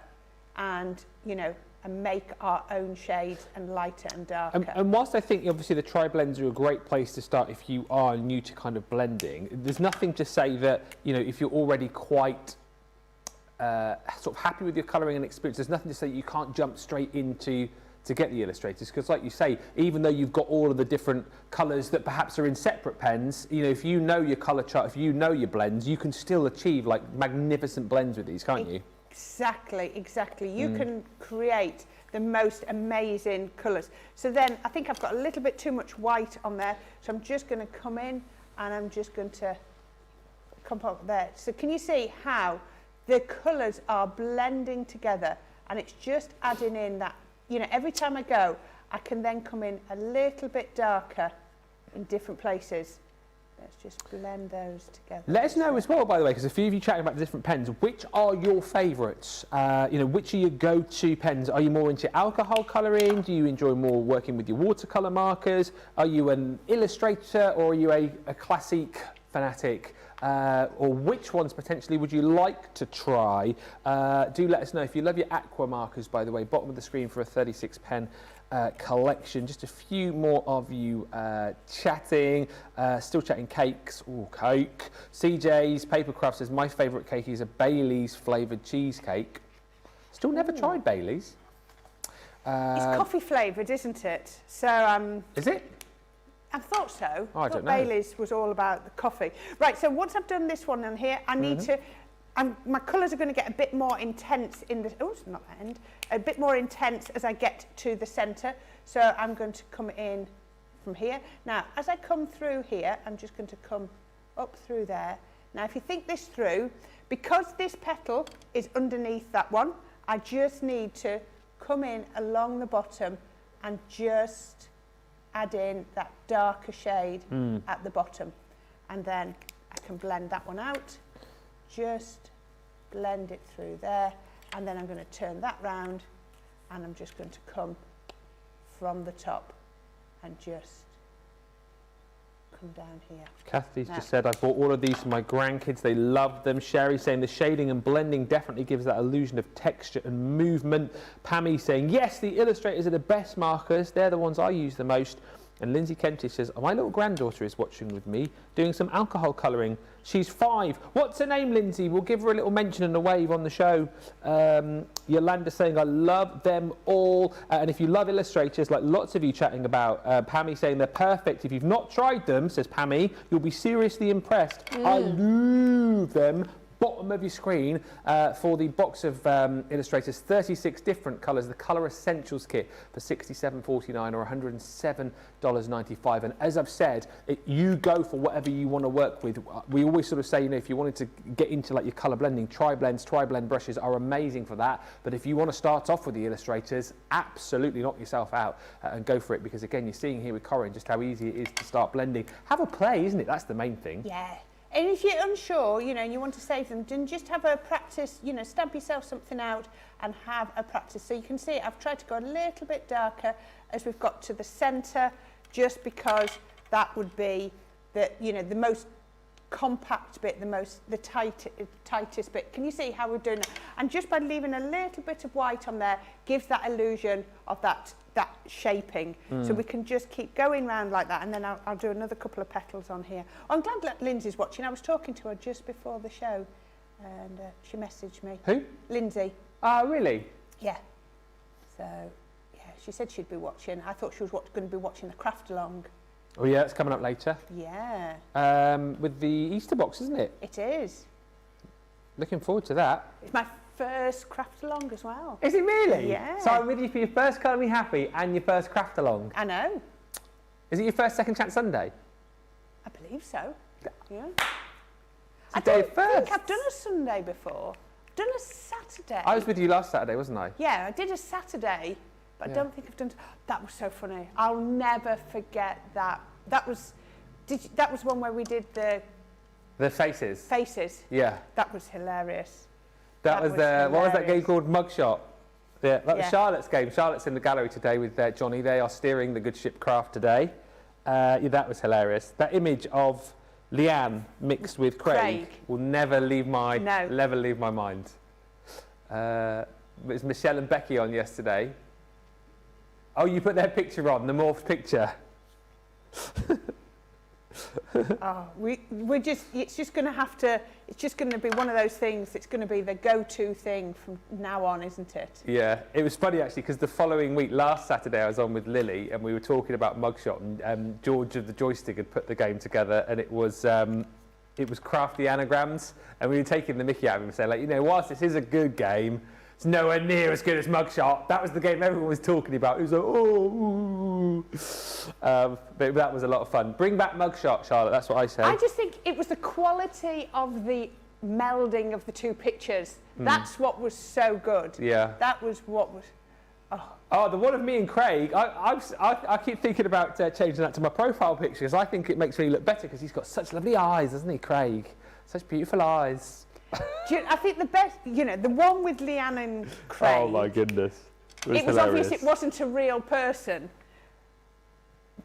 and, you know, and make our own shades and lighter and darker. And whilst I think obviously the tri-blends are a great place to start if you are new to kind of blending, there's nothing to say that, you know, if you're already quite sort of happy with your colouring and experience, there's nothing to say you can't jump straight into to get the illustrators, because like you say, even though you've got all of the different colours that perhaps are in separate pens, you know, if you know your colour chart, if you know your blends, you can still achieve like magnificent blends with these, can't you? Exactly, exactly. You can create the most amazing colours. So then I think I've got a little bit too much white on there, so I'm just going to come in and I'm just going to come up there. So can you see how the colours are blending together, and it's just adding in that, you know, every time I go, I can then come in a little bit darker in different places. Let's just blend those together. Let us know as well, by the way, because a few of you chatting about the different pens, which are your favourites? Which are your go-to pens? Are you more into alcohol colouring? Do you enjoy more working with your watercolour markers? Are you an illustrator, or are you a classic fanatic? Or which ones potentially would you like to try? Do let us know. If you love your aqua markers, by the way, bottom of the screen for a 36 pen collection. Just a few more of you chatting. Still chatting cakes. Oh, cake. CJ's Papercraft says, my favourite cake is a Bailey's flavoured cheesecake. Still never tried Bailey's. It's coffee flavoured, isn't it? So is it? I thought so. Oh, I don't know. Bailey's was all about the coffee. Right, so once I've done this one on here, I need to, my colours are going to get a bit more intense in the, oh, it's not that end, a bit more intense as I get to the centre. So I'm going to come in from here. Now, as I come through here, I'm just going to come up through there. Now, if you think this through, because this petal is underneath that one, I just need to come in along the bottom and just add in that darker shade at the bottom, and then I can blend that one out, just blend it through there, and then I'm going to turn that round, and I'm just going to come from the top and just come down here. Kathy's just said, I bought all of these for my grandkids, they love them. Sherry saying the shading and blending definitely gives that illusion of texture and movement. Pammy saying, yes, the illustrators are the best markers, they're the ones I use the most. And Lindsay Kentish says, my little granddaughter is watching with me, doing some alcohol colouring. She's 5. What's her name, Lindsay? We'll give her a little mention and a wave on the show. Yolanda saying, I love them all. And if you love illustrators, like lots of you chatting about, Pammy saying they're perfect. If you've not tried them, says Pammy, you'll be seriously impressed. I love them. Bottom of your screen for the box of illustrators, 36 different colours, the Colour Essentials kit for $67.49 or $107.95. And as I've said, you go for whatever you want to work with. We always sort of say, if you wanted to get into like your colour blending, tri-blend brushes are amazing for that. But if you want to start off with the illustrators, absolutely knock yourself out and go for it, because again, you're seeing here with Corrine just how easy it is to start blending. Have a play, isn't it? That's the main thing. Yeah. And if you're unsure, and you want to save them, then just have a practice, stamp yourself something out and have a practice. So you can see I've tried to go a little bit darker as we've got to the centre, just because that would be the most compact bit, the tightest bit. Can you see how we're doing that? And just by leaving a little bit of white on there gives that illusion of that shaping. So we can just keep going round like that, and then I'll do another couple of petals on here. I'm glad that Lindsay's watching. I was talking to her just before the show, and she messaged me. Who? Lindsay. Oh, really? Yeah. So, yeah, she said she'd be watching. I thought she was going to be watching the craft along. Oh yeah, it's coming up later. Yeah. With the Easter box, isn't it? It is. Looking forward to that. It's my first craft along as well. Is it really? Yeah. So I'm with you for your first Colour Me Happy and your first craft along. I know. Is it your first Second Chance Sunday? I believe so. Yeah. I don't think I've done a Sunday before. I've done a Saturday. I was with you last Saturday, wasn't I? Yeah, I did a Saturday, but I don't think I've done. That was so funny. I'll never forget that. That was one where we did the faces. Faces. Yeah. That was hilarious. That was the, what was that game called? Mugshot. Yeah, that was Charlotte's game. Charlotte's in the gallery today with Johnny. They are steering the Good Ship Craft today. Yeah, that was hilarious. That image of Leanne mixed with Craig will never leave my mind. It was Michelle and Becky on yesterday. Oh, you put their picture on, the morphed picture. It's just going to be one of those things. It's going to be the go-to thing from now on, isn't it? Yeah, it was funny actually, because the following week, last Saturday, I was on with Lily and we were talking about Mugshot, and George of the Joystick had put the game together, and it was crafty anagrams, and we were taking the mickey out of him and saying, whilst this is a good game, it's nowhere near as good as Mugshot. That was the game everyone was talking about. It was like, oh, but that was a lot of fun. Bring back Mugshot, Charlotte, that's what I say. I just think it was the quality of the melding of the two pictures. That's what was so good. Yeah. That was what was... Oh, the one of me and Craig, I keep thinking about changing that to my profile picture because I think it makes me look better because he's got such lovely eyes, doesn't he, Craig? Such beautiful eyes. I think the best, the one with Leanne and Craig. Oh my goodness. It was obvious it wasn't a real person.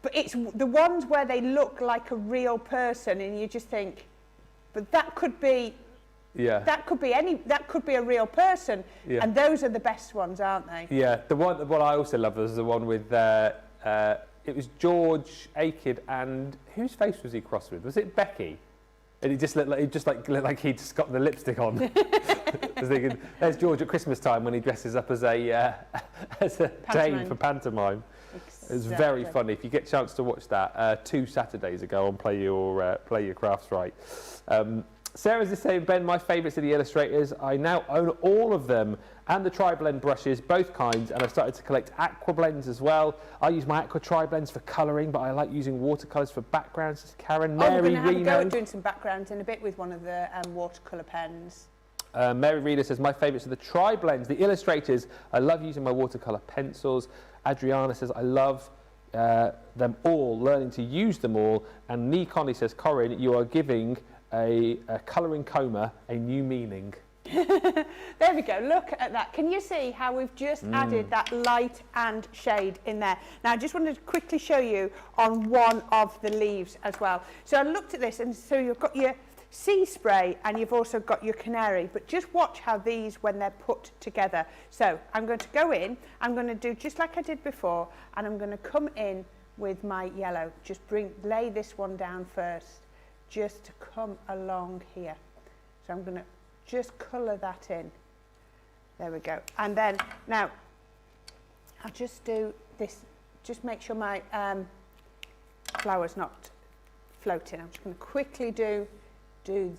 But it's the ones where they look like a real person and you just think, but that could be... Yeah. That could be a real person, and those are the best ones, aren't they? Yeah. The one I also love was the one with it was George Akid and whose face was he crossed with? Was it Becky? And it just looked like he'd just got the lipstick on. I was thinking, there's George at Christmas time when he dresses up as a Dane for pantomime. Exactly. It was very funny. If you get a chance to watch that, 2 Saturdays ago on Play Your Crafts Right. Sarah's just saying, Ben, my favourites are the illustrators. I now own all of them and the tri-blend brushes, both kinds, and I've started to collect aqua blends as well. I use my aqua tri-blends for colouring, but I like using watercolours for backgrounds. This is Karen. Mary we're going to have Reno. a go at doing some backgrounds in a bit with one of the watercolour pens. Mary Reader says, my favourites are the tri-blends, the illustrators. I love using my watercolour pencils. Adriana says, I love them all, learning to use them all. And Nee Connie says, Corrine, you are giving a colouring coma a new meaning. There we go, look at that. Can you see how we've just added that light and shade in there? Now I just wanted to quickly show you on one of the leaves as well. So I looked at this, and so you've got your sea spray and you've also got your canary, but just watch how these, when they're put together. So I'm going to go in, I'm going to do just like I did before, and I'm going to come in with my yellow. Just lay this one down first, just to come along here. So I'm going to just colour that in. There we go. And then now I'll just do this, just make sure my flower's not floating. I'm just going to quickly do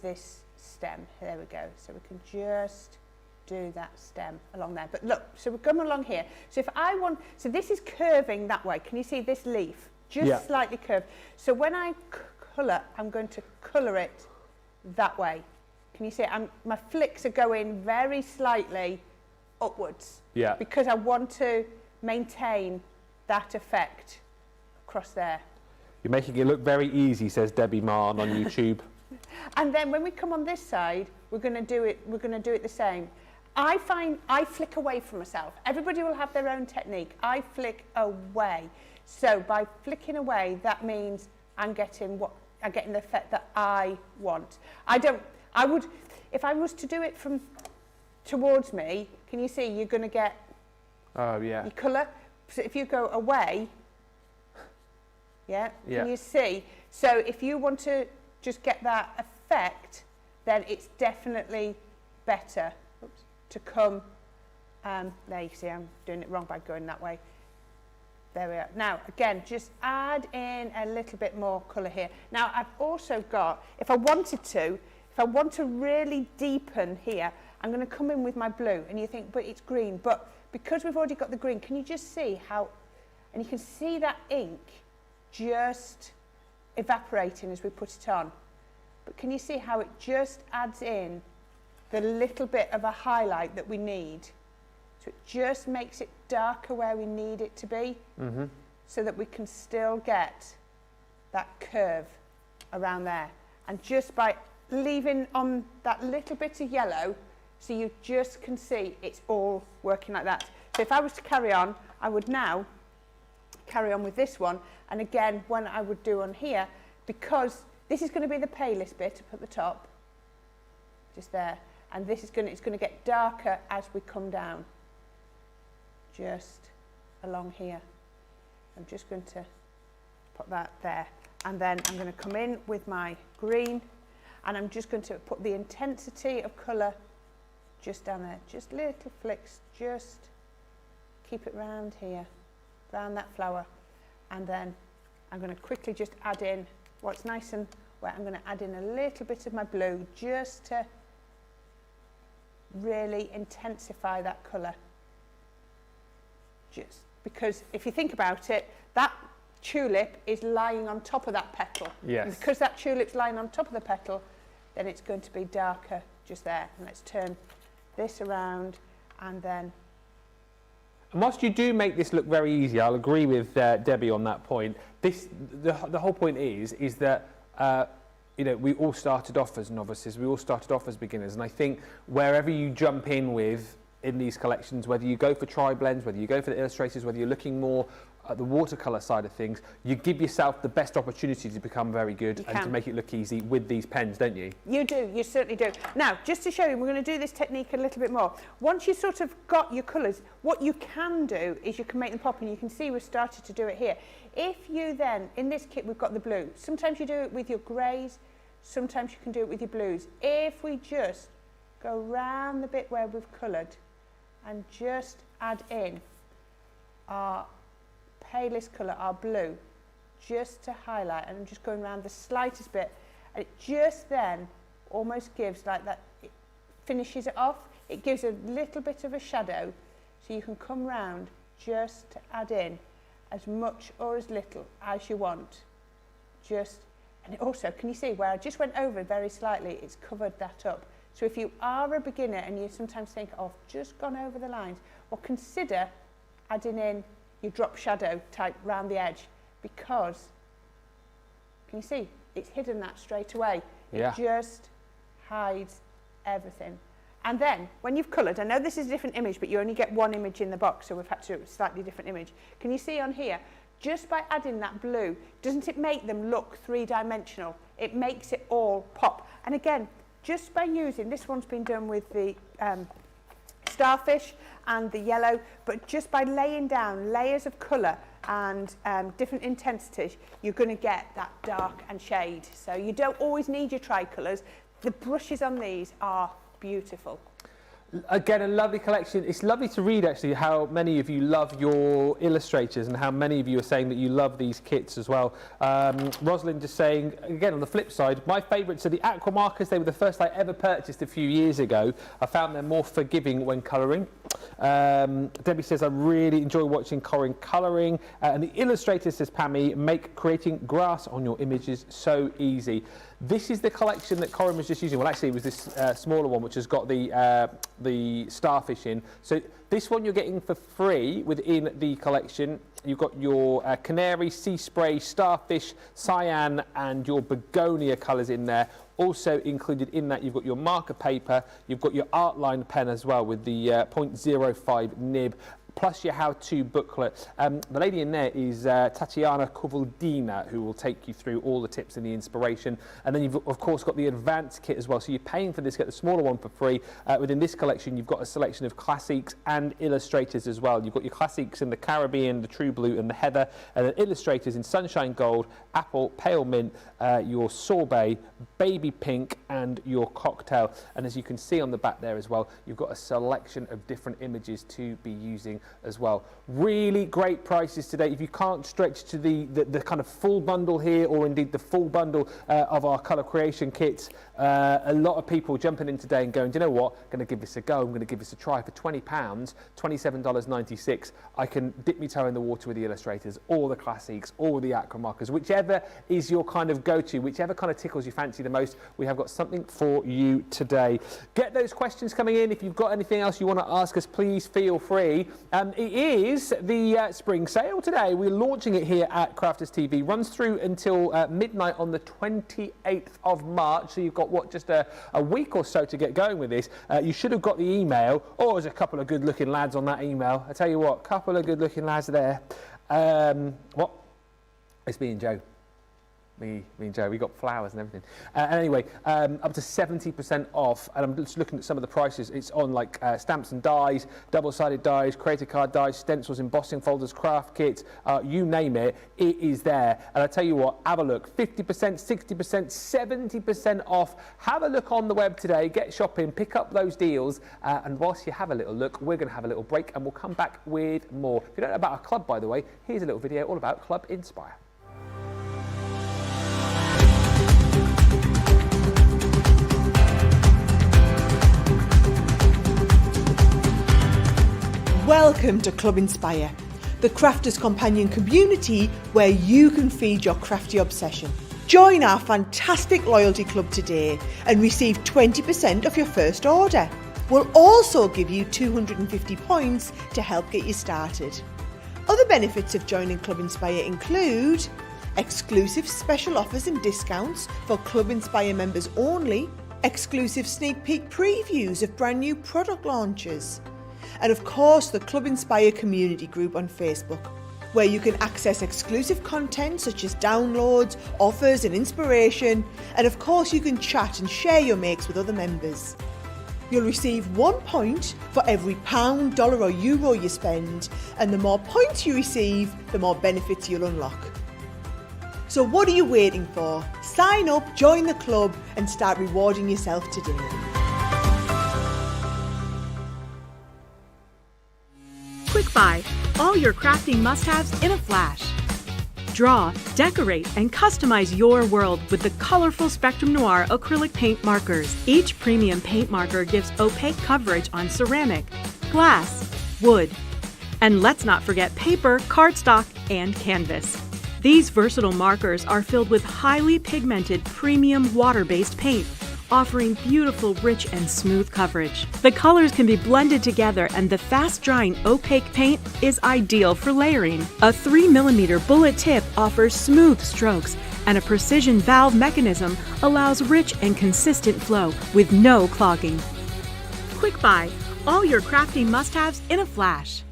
this stem. There we go. So we can just do that stem along there. But look, so we're coming along here. So if I want, so this is curving that way. Can you see this leaf? Just slightly curved. So when I colour, I'm going to colour it that way. Can you see it? My flicks are going very slightly upwards. Yeah. Because I want to maintain that effect across there. You're making it look very easy, says Debbie Marn on YouTube. And then when we come on this side, we're going to do it the same. I find I flick away from myself. Everybody will have their own technique. I flick away. So by flicking away, that means I'm getting the effect that I want. If I was to do it from towards me, can you see you're going to get your colour? So if you go away, can you see? So if you want to just get that effect, then it's definitely better to come, there you see I'm doing it wrong by going that way. There we are. Now, again, just add in a little bit more colour here. Now, I've also got, if I want to really deepen here, I'm going to come in with my blue. And you think, but it's green. But because we've already got the green, can you just see how, and you can see that ink just evaporating as we put it on. But can you see how it just adds in the little bit of a highlight that we need? So it just makes it darker where we need it to be, so that we can still get that curve around there. And just by leaving on that little bit of yellow, so you just can see it's all working like that. So if I was to carry on, I would now carry on with this one. And again, one I would do on here, because this is going to be the palest bit up at the top, just there. And this is it's going to get darker as we come down. Just along here. I'm just going to put that there, and then I'm going to come in with my green, and I'm just going to put the intensity of colour just down there, just little flicks, just keep it round here, round that flower, and then I'm going to quickly just add in what's nice and wet. I'm going to add in a little bit of my blue just to really intensify that colour. Just because if you think about it, that tulip is lying on top of that petal. Yes. And because that tulip's lying on top of the petal, then it's going to be darker just there. And let's turn this around, and then And whilst you do make this look very easy, I'll agree with Debbie on that point. The whole point is that you know, we all started off as novices, we all started off as beginners, and I think wherever you jump in these collections, whether you go for tri-blends, whether you go for the illustrators, whether you're looking more at the watercolour side of things, you give yourself the best opportunity to become very good and to make it look easy with these pens, don't you? You do, you certainly do. Now, just to show you, we're going to do this technique a little bit more. Once you've sort of got your colours, what you can do is you can make them pop, and you can see we've started to do it here. If you then, in this kit we've got the blue, sometimes you do it with your greys, sometimes you can do it with your blues. If we just go round the bit where we've coloured and just add in our palest colour, our blue, just to highlight, and I'm just going around the slightest bit, and it just then almost gives like that, it finishes it off, it gives a little bit of a shadow, so you can come round just to add in as much or as little as you want. And also, can you see where I just went over very slightly, it's covered that up. So if you are a beginner and you sometimes think, oh, I've just gone over the lines, well, consider adding in your drop shadow type round the edge, because, can you see, it's hidden that straight away. Yeah. It just hides everything. And then, when you've coloured, I know this is a different image, but you only get one image in the box, so we've had to do a slightly different image. Can you see on here, just by adding that blue, doesn't it make them look three-dimensional? It makes it all pop. And again, just by using, this one's been done with the starfish and the yellow, but just by laying down layers of colour and different intensities, you're going to get that dark and shade. So you don't always need your tricolours. The brushes on these are beautiful. Again, a lovely collection. It's lovely to read actually how many of you love your illustrators and how many of you are saying that you love these kits as well. Rosalind just saying, again on the flip side, my favourites are the aqua markers. They were the first I ever purchased a few years ago. I found them more forgiving when colouring. Debbie says, I really enjoy watching Corrine colouring. And the illustrator says, Pammy, make creating grass on your images so easy. This is the collection that Corrine was just using. Well, actually, it was this smaller one, which has got the starfish in. So this one you're getting for free within the collection. You've got your canary, sea spray, starfish, cyan, and your begonia colours in there. Also included in that, you've got your marker paper, you've got your art line pen as well with the 0.05 nib. Plus your how-to booklet. The lady in there is Tatiana Kovaldina, who will take you through all the tips and the inspiration. And then you've, of course, got the advanced kit as well. So you're paying for this, get the smaller one for free. Within this collection, you've got a selection of classics and illustrators as well. You've got your classics in the Caribbean, the True Blue and the Heather, and then illustrators in Sunshine Gold, Apple, Pale Mint, your Sorbet, Baby Pink, and your Cocktail. And as you can see on the back there as well, you've got a selection of different images to be using as well. Really great prices today. If you can't stretch to the kind of full bundle here, or indeed the full bundle of our colour creation kits, a lot of people jumping in today and going, do you know what, I'm going to give this a go, I'm going to give this a try for £20, $27.96. I can dip my toe in the water with the illustrators, or the classics, or the aqua markers, whichever is your kind of go-to, whichever kind of tickles your fancy the most. We have got something for you today. Get those questions coming in. If you've got anything else you want to ask us, please feel free. It is the spring sale today. We're launching it here at Crafters TV. Runs through until midnight on the 28th of March. So you've got, what, just a week or so to get going with this. You should have got the email. Oh, there's a couple of good-looking lads on that email. I tell you what, couple of good-looking lads there. What? It's me and Joe. Me and Joe, we got flowers and everything. Anyway, up to 70% off, and I'm just looking at some of the prices. It's on like stamps and dies, double-sided dies, creator card dies, stencils, embossing folders, craft kits, you name it, it is there. And I tell you what, have a look. 50%, 60%, 70% off. Have a look on the web today, get shopping, pick up those deals, and whilst you have a little look, we're going to have a little break, and we'll come back with more. If you don't know about our club, by the way, here's a little video all about Club Inspire. Welcome to Club Inspire, the crafters' companion community where you can feed your crafty obsession. Join our fantastic loyalty club today and receive 20% off your first order. We'll also give you 250 points to help get you started. Other benefits of joining Club Inspire include exclusive special offers and discounts for Club Inspire members only, exclusive sneak peek previews of brand new product launches, and of course the Club Inspire community group on Facebook, where you can access exclusive content such as downloads, offers and inspiration, and of course you can chat and share your makes with other members. You'll receive 1 point for every pound, dollar or euro you spend, and the more points you receive, the more benefits you'll unlock. So what are you waiting for? Sign up, join the club and start rewarding yourself today. Quick Buy, all your crafting must-haves in a flash. Draw, decorate, and customize your world with the colorful Spectrum Noir acrylic paint markers. Each premium paint marker gives opaque coverage on ceramic, glass, wood, and let's not forget paper, cardstock, and canvas. These versatile markers are filled with highly pigmented premium water-based paint, offering beautiful, rich, and smooth coverage. The colors can be blended together and the fast-drying opaque paint is ideal for layering. A 3mm bullet tip offers smooth strokes, and a precision valve mechanism allows rich and consistent flow with no clogging. Quick Buy, all your crafting must-haves in a flash.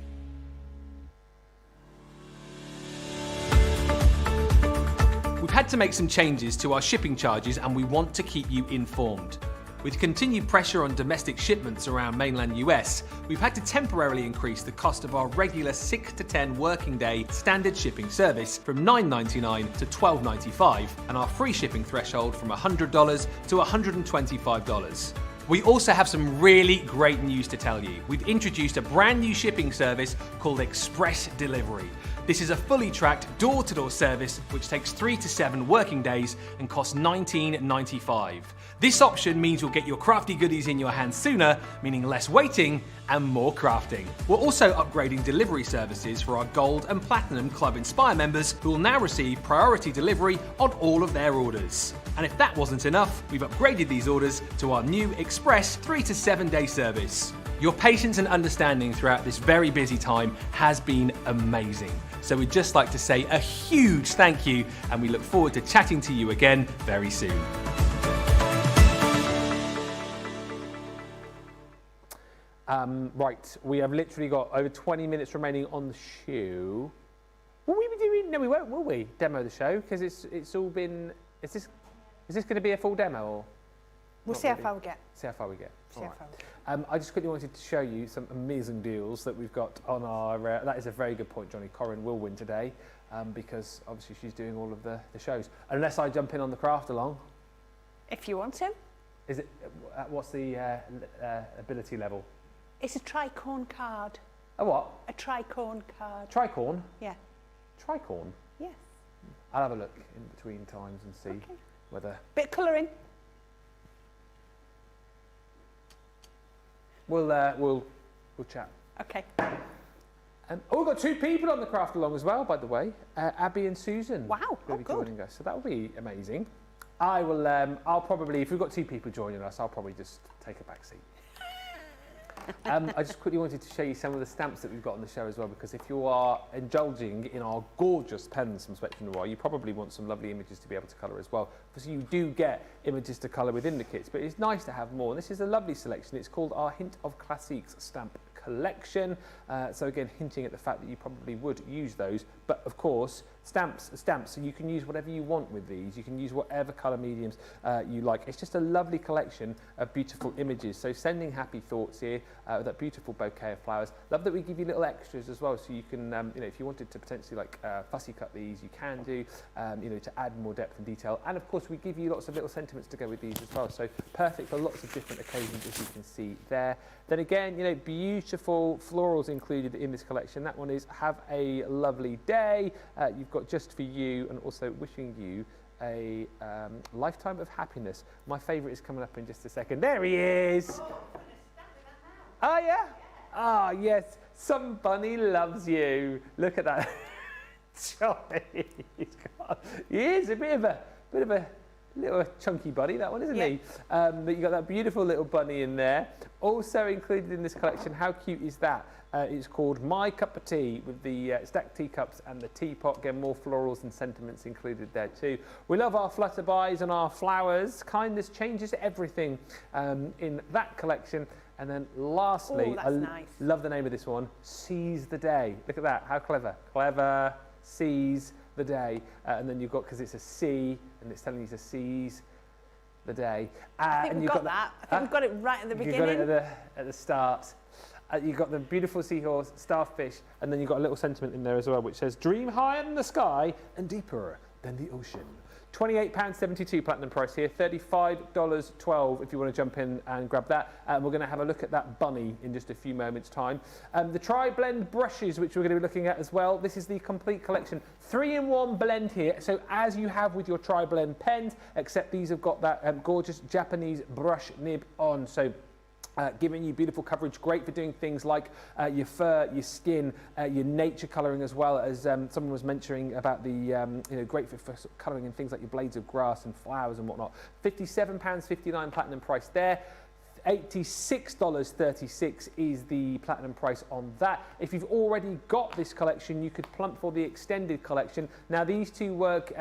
We've had to make some changes to our shipping charges and we want to keep you informed. With continued pressure on domestic shipments around mainland US, we've had to temporarily increase the cost of our regular 6 to 10 working day standard shipping service from $9.99 to $12.95 and our free shipping threshold from $100 to $125. We also have some really great news to tell you. We've introduced a brand new shipping service called Express Delivery. This is a fully tracked door-to-door service which takes 3 to 7 working days and costs $19.95. This option means you'll get your crafty goodies in your hands sooner, meaning less waiting and more crafting. We're also upgrading delivery services for our Gold and Platinum Club Inspire members who will now receive priority delivery on all of their orders. And if that wasn't enough, we've upgraded these orders to our new Express 3 to 7 day service. Your patience and understanding throughout this very busy time has been amazing. So we'd just like to say a huge thank you and we look forward to chatting to you again very soon. Right, we have literally got over 20 minutes remaining on the show. Will we be doing? No, we won't, will we? Demo the show because it's all been. Is this going to be a full demo or? We'll see how far we get. See how far we get. See how far we get. I just quickly wanted to show you some amazing deals that we've got on our. That is a very good point, Johnny. Corrine will win today because obviously she's doing all of the shows. Unless I jump in on the craft along. If you want to. Is it? What's the ability level? It's a tricorn card. A what? A tricorn card. Tricorn? Yeah. Tricorn? Yes. I'll have a look in between times and see whether... Bit of colouring. We'll chat. Okay. We've got 2 people on the craft along as well, by the way. Abby and Susan. Wow. Will be good. joining us, so that will be amazing. I will. I'll probably, if we've got 2 people joining us, I'll probably just take a back seat. I just quickly wanted to show you some of the stamps that we've got on the show as well, because if you are indulging in our gorgeous pens from Spectrum Noir, you probably want some lovely images to be able to colour as well. So you do get images to colour within the kits, but it's nice to have more. And this is a lovely selection. It's called our Hint of Classiques stamp collection. So again, hinting at the fact that you probably would use those, but of course, stamps, so you can use whatever you want with these. You can use whatever colour mediums you like. It's just a lovely collection of beautiful images. So sending happy thoughts here with that beautiful bouquet of flowers. Love that we give you little extras as well, so you can, you know, if you wanted to potentially like fussy cut these, you can do, you know, to add more depth and detail. And of course, we give you lots of little sentiments to go with these as well. So perfect for lots of different occasions, as you can see there. Then again, you know, beautiful florals included in this collection. That one is Have a Lovely Day. You've got Just For You, and also wishing you a lifetime of happiness. My favourite is coming up in just a second. There he is. Oh, yeah? Ah, yes. Some bunny loves you. Look at that. Johnny. He is a bit of a Little chunky bunny, that one, isn't Yeah. he? But you got that beautiful little bunny in there. Also included in this collection, how cute is that? It's called My Cup of Tea with the stacked teacups and the teapot. Again, more florals and sentiments included there too. We love our flutterbys and our flowers. Kindness changes everything in that collection. And then lastly, that's nice. Love the name of this one, Seize the Day. Look at that, how clever. Clever, seize the day. And then you've got, because it's a C, and it's telling you to seize the day. I think and we've you've got that. I think we've got it right at the beginning. You got it at the start. You've got the beautiful seahorse, starfish, and then you've got a little sentiment in there as well, which says, dream higher than the sky and deeper than the ocean. £28.72 platinum price here, $35.12 if you want to jump in and grab that. We're going to have a look at that bunny in just a few moments' time. The Tri-Blend brushes, which we're going to be looking at as well. This is the complete collection. 3-in-1 blend here. So as you have with your Tri-Blend pens, except these have got that gorgeous Japanese brush nib on. So giving you beautiful coverage, great for doing things like your fur, your skin, your nature colouring as well, as someone was mentioning about the, great for sort of colouring in things like your blades of grass and flowers and whatnot. £57.59 platinum price there. $86.36 is the platinum price on that. If you've already got this collection, you could plump for the extended collection. Now these two work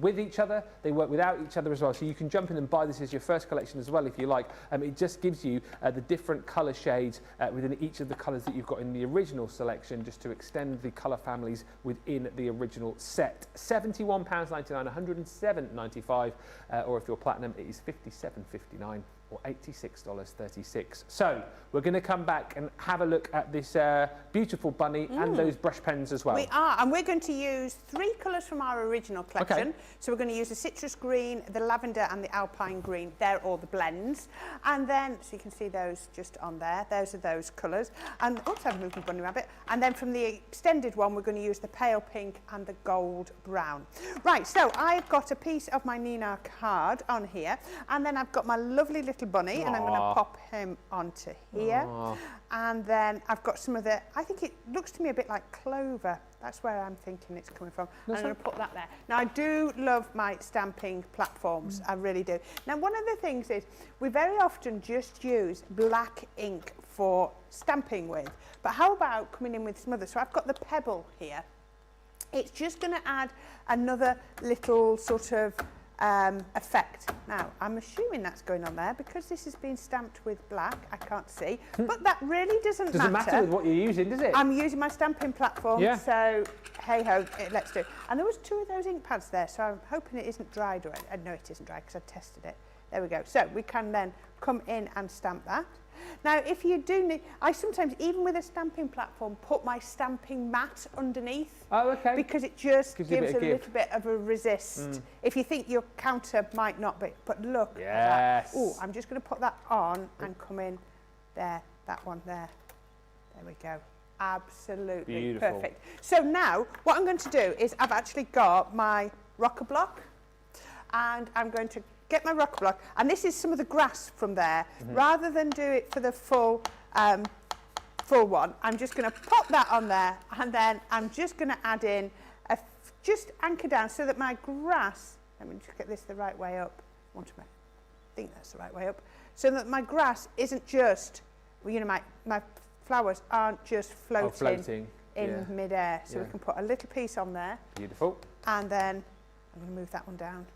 with each other, they work without each other as well, so you can jump in and buy this as your first collection as well if you like. It just gives you the different colour shades within each of the colours that you've got in the original selection, just to extend the colour families within the original set. £71.99, £107.95, or if you're platinum it is £57.59 or $86.36. So we're going to come back and have a look at this beautiful bunny and those brush pens as well. We are, and we're going to use 3 colours from our original collection. Okay. So we're going to use the citrus green, the lavender and the alpine green. They're all the blends. And then, so you can see those just on there. Those are those colours. And also I've moved my bunny rabbit. And then from the extended one, we're going to use the pale pink and the gold brown. Right, so I've got a piece of my Nina card on here. And then I've got my lovely little bunny, and I'm going to pop him onto here. And then I've got some of the, I think it looks to me a bit like clover. That's where I'm thinking it's coming from. I'm going to put that there. Now, I do love my stamping platforms. I really do. Now, one of the things is we very often just use black ink for stamping with. But how about coming in with some other? So I've got the pebble here. It's just going to add another little sort of effect. Now, I'm assuming that's going on there because this has been stamped with black. I can't see, but that really doesn't matter. Doesn't matter with what you're using, does it? I'm using my stamping platform, Yeah. so hey ho, let's do it. And there was 2 of those ink pads there, so I'm hoping it isn't dried already. No, it isn't dry because I tested it. There we go. So we can then come in and stamp that. Now, if you do need, I sometimes, even with a stamping platform, put my stamping mat underneath. Oh, okay. Because it just gives a little bit of a resist. If you think your counter might not be, but look Yes. at that. Oh, I'm just going to put that on and come in there, that one there. There we go. Absolutely Beautiful. perfect. So now, what I'm going to do is I've actually got my rocker block, and I'm going to get my rocker block, and this is some of the grass from there. Rather than do it for the full one, I'm just going to pop that on there, and then I'm just going to add in just anchor down so that my grass, let me just get this the right way up. I think that's the right way up, so that my grass isn't just, my flowers aren't just floating in midair. So we can put a little piece on there. Beautiful. And then I'm going to move that one down.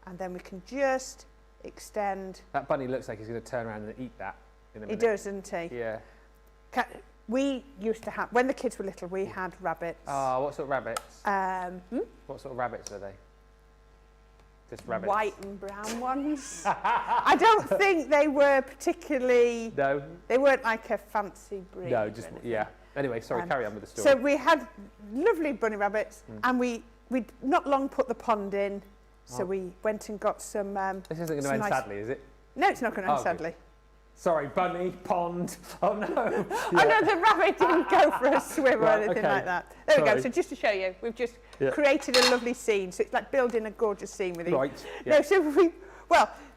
And then we can just extend. That bunny looks like he's going to turn around and eat that in a minute. He does, doesn't he? Yeah. We used to have, when the kids were little, we had rabbits. Oh, what sort of rabbits? What sort of rabbits were they? Just rabbits? White and brown ones. I don't think they were particularly... No. They weren't like a fancy breed. No, just, yeah. Anyway, sorry, carry on with the story. So we had lovely bunny rabbits, and we'd not long put the pond in. So we went and got some... this isn't going to end sadly, is it? No, it's not going to end sadly. Okay. Sorry, bunny, pond. Oh, no. Oh, no, the rabbit didn't go for a swim or anything like that. There we go. So just to show you, we've just created a lovely scene. So it's like building a gorgeous scene with it. Right. Yeah. No, so the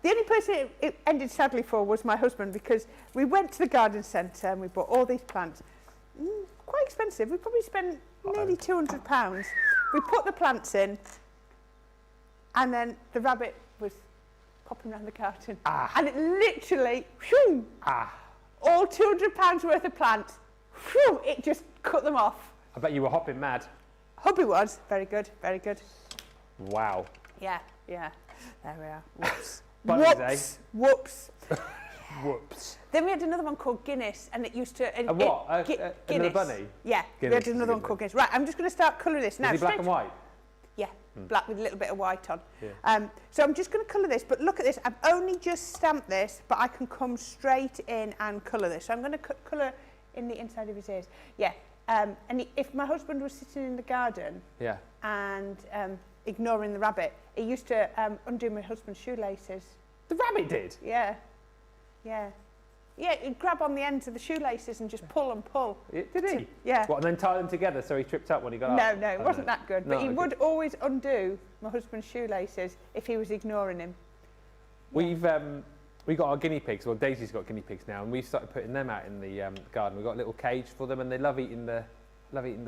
only person it ended sadly for was my husband, because we went to the garden centre and we bought all these plants. Quite expensive. We probably spent nearly £200. We put the plants in. And then the rabbit was popping around the garden. And it literally, whew, all £200 worth of plants, whew, it just cut them off. I bet you were hopping mad. Hubby was. Very good, very good. Wow. Yeah. There we are. Whoops. Bunnies, Whoops. Whoops. Then we had another one called Guinness, and it used to... Another Guinness. bunny? Yeah, Guinness we had is a another good one one. called Guinness. Right, I'm just going to start colouring this. Now, Is he black and white? Yeah, black with a little bit of white on. Yeah. So I'm just going to colour this, but look at this. I've only just stamped this, but I can come straight in and colour this. So I'm going to colour in the inside of his ears. Yeah, and if my husband was sitting in the garden and ignoring the rabbit, he used to undo my husband's shoelaces. The rabbit did? Yeah. Yeah, he'd grab on the ends of the shoelaces and just pull and pull. Did he? Yeah. What, and then tie them together so he tripped up when he got up? No, it wasn't that good. But he would always undo my husband's shoelaces if he was ignoring him. We got our guinea pigs. Well, Daisy's got guinea pigs now, and we've started putting them out in the garden. We've got a little cage for them, and they love eating the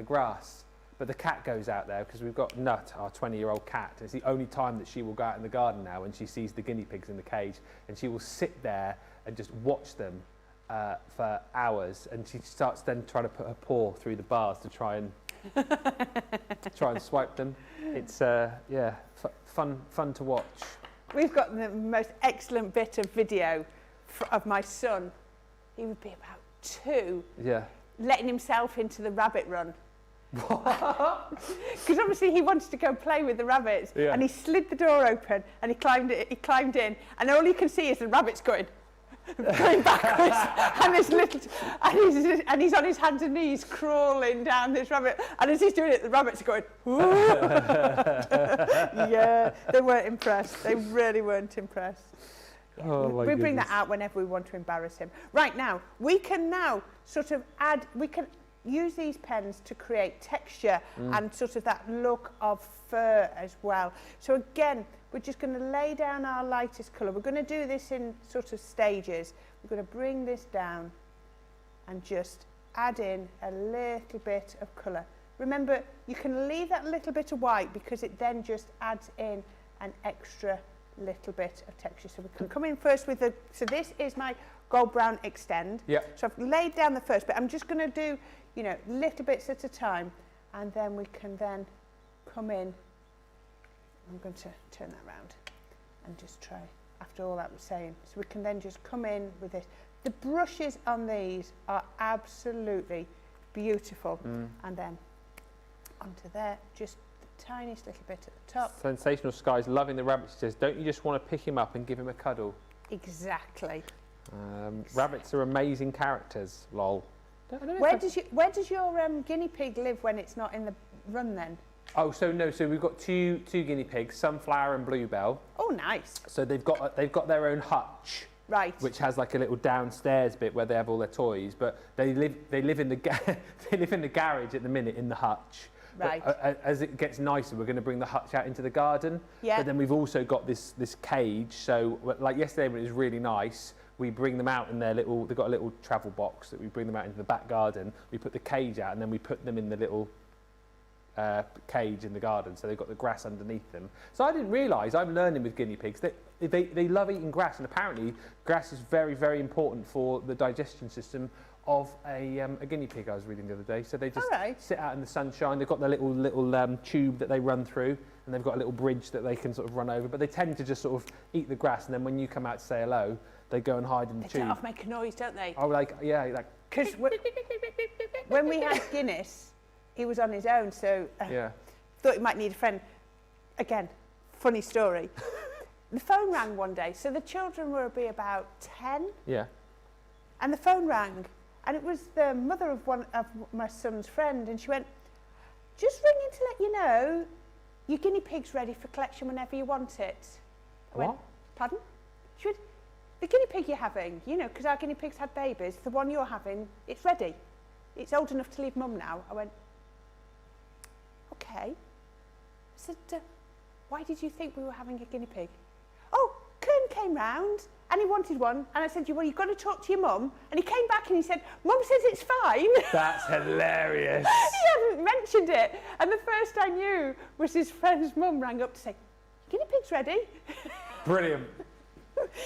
grass. But the cat goes out there because we've got Nut, our 20-year-old cat. It's the only time that she will go out in the garden now when she sees the guinea pigs in the cage, and she will sit there and just watch them for hours. And she starts then trying to put her paw through the bars to try and swipe them. It's fun to watch. We've got the most excellent bit of video of my son. He would be about 2. Yeah. Letting himself into the rabbit run. Because obviously he wanted to go play with the rabbits, and he slid the door open and he climbed in, and all you can see is the rabbits going backwards, and he's on his hands and knees crawling down this rabbit, and as he's doing it, the rabbits are going, yeah, they weren't impressed. They really weren't impressed. Yeah. Oh, my we bring goodness. that out whenever we want to embarrass him. Right now, we can now sort of use these pens to create texture and sort of that look of fur as well. So again, we're just going to lay down our lightest colour. We're going to do this in sort of stages. We're going to bring this down and just add in a little bit of colour. Remember, you can leave that little bit of white because it then just adds in an extra little bit of texture. So we can come in first with so this is my gold brown extend. Yeah. So I've laid down the first bit. I'm just going to do, little bits at a time, and then we can then come in. I'm going to turn that around and just try after all that was saying. So we can then just come in with this. The brushes on these are absolutely beautiful. And then onto there, just the tiniest little bit at the top. Sensational Sky's loving the rabbit. She says, don't you just want to pick him up and give him a cuddle? Exactly. Rabbits are amazing characters, lol. Where does your guinea pig live when it's not in the run then? Oh, so we've got two guinea pigs, Sunflower and Bluebell. Oh, nice. So they've got their own hutch, right? Which has like a little downstairs bit where they have all their toys. But they live in the garage at the minute in the hutch. Right. But, as it gets nicer, we're going to bring the hutch out into the garden. Yeah. But then we've also got this cage. So like yesterday when it was really nice, we bring them out in they've got a little travel box that we bring them out into the back garden. We put the cage out and then we put them in the little cage in the garden, so they've got the grass underneath them. So I didn't realise, I'm learning with guinea pigs, that they love eating grass, and apparently grass is very, very important for the digestion system of a guinea pig, I was reading the other day. So they just sit out in the sunshine. They've got their little tube that they run through, and they've got a little bridge that they can sort of run over, but they tend to just sort of eat the grass, and then when you come out to say hello, they go and hide in the tube. They let off make a noise, don't they? Oh, because when we had Guinness, he was on his own, so thought he might need a friend. Again, funny story. The phone rang one day, so the children were about 10. Yeah. And the phone rang, and it was the mother of one of my son's friend, and she went, just ringing to let you know, your guinea pig's ready for collection whenever you want it. I went, pardon? She went, the guinea pig you're having, because our guinea pigs had babies, the one you're having, it's ready. It's old enough to leave mum now. I went, okay. I said, why did you think we were having a guinea pig? Oh, Kern came round and he wanted one, and I said, well, you've got to talk to your mum. And he came back and he said, Mum says it's fine. That's hilarious. He hadn't mentioned it. And the first I knew was his friend's mum rang up to say, your guinea pig's ready. Brilliant.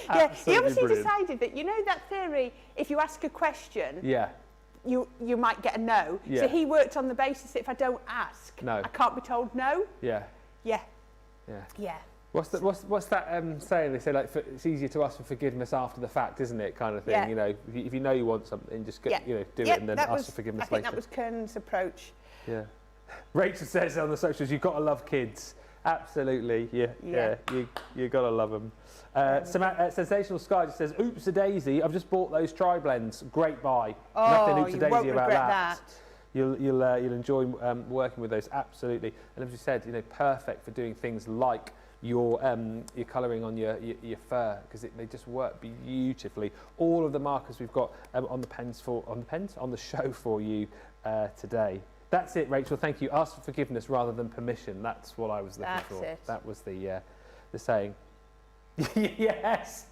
Yeah, he obviously brilliant. decided that, you know that theory, if you ask a question, Yeah. you might get a no. Yeah. So he worked on the basis that if I don't ask, No. I can't be told no. Yeah. Yeah, Yeah. yeah. What's that saying? They say like it's easier to ask for forgiveness after the fact, isn't it? Kind of thing. Yeah. You know, if you know you want something, just get, do it and then ask for forgiveness I think later. that was Kern's approach. Yeah. Rachel says on the socials, you've got to love kids. Absolutely. Yeah. You got to love them. Sensational Sky just says, "Oops a daisy! I've just bought those tri-blends. Great buy. Oh, Nothing oops a you daisy won't about regret that. You'll enjoy working with those. Absolutely. And as you said, perfect for doing things like your colouring on your fur, because they just work beautifully. All of the markers we've got on the show for you today. That's it, Rachel. Thank you. Ask for forgiveness rather than permission. That's what I was looking for. It. That was the saying. yes,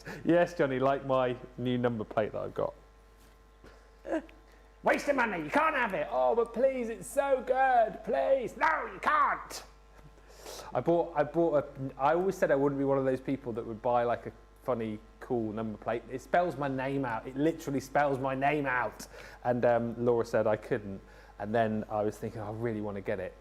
Johnny. Like my new number plate that I've got. Waste of money. You can't have it. Oh, but please, it's so good. Please, no, you can't. I always said I wouldn't be one of those people that would buy like a funny, cool number plate. It spells my name out. It literally spells my name out. And Laura said I couldn't. And then I was thinking, I really want to get it.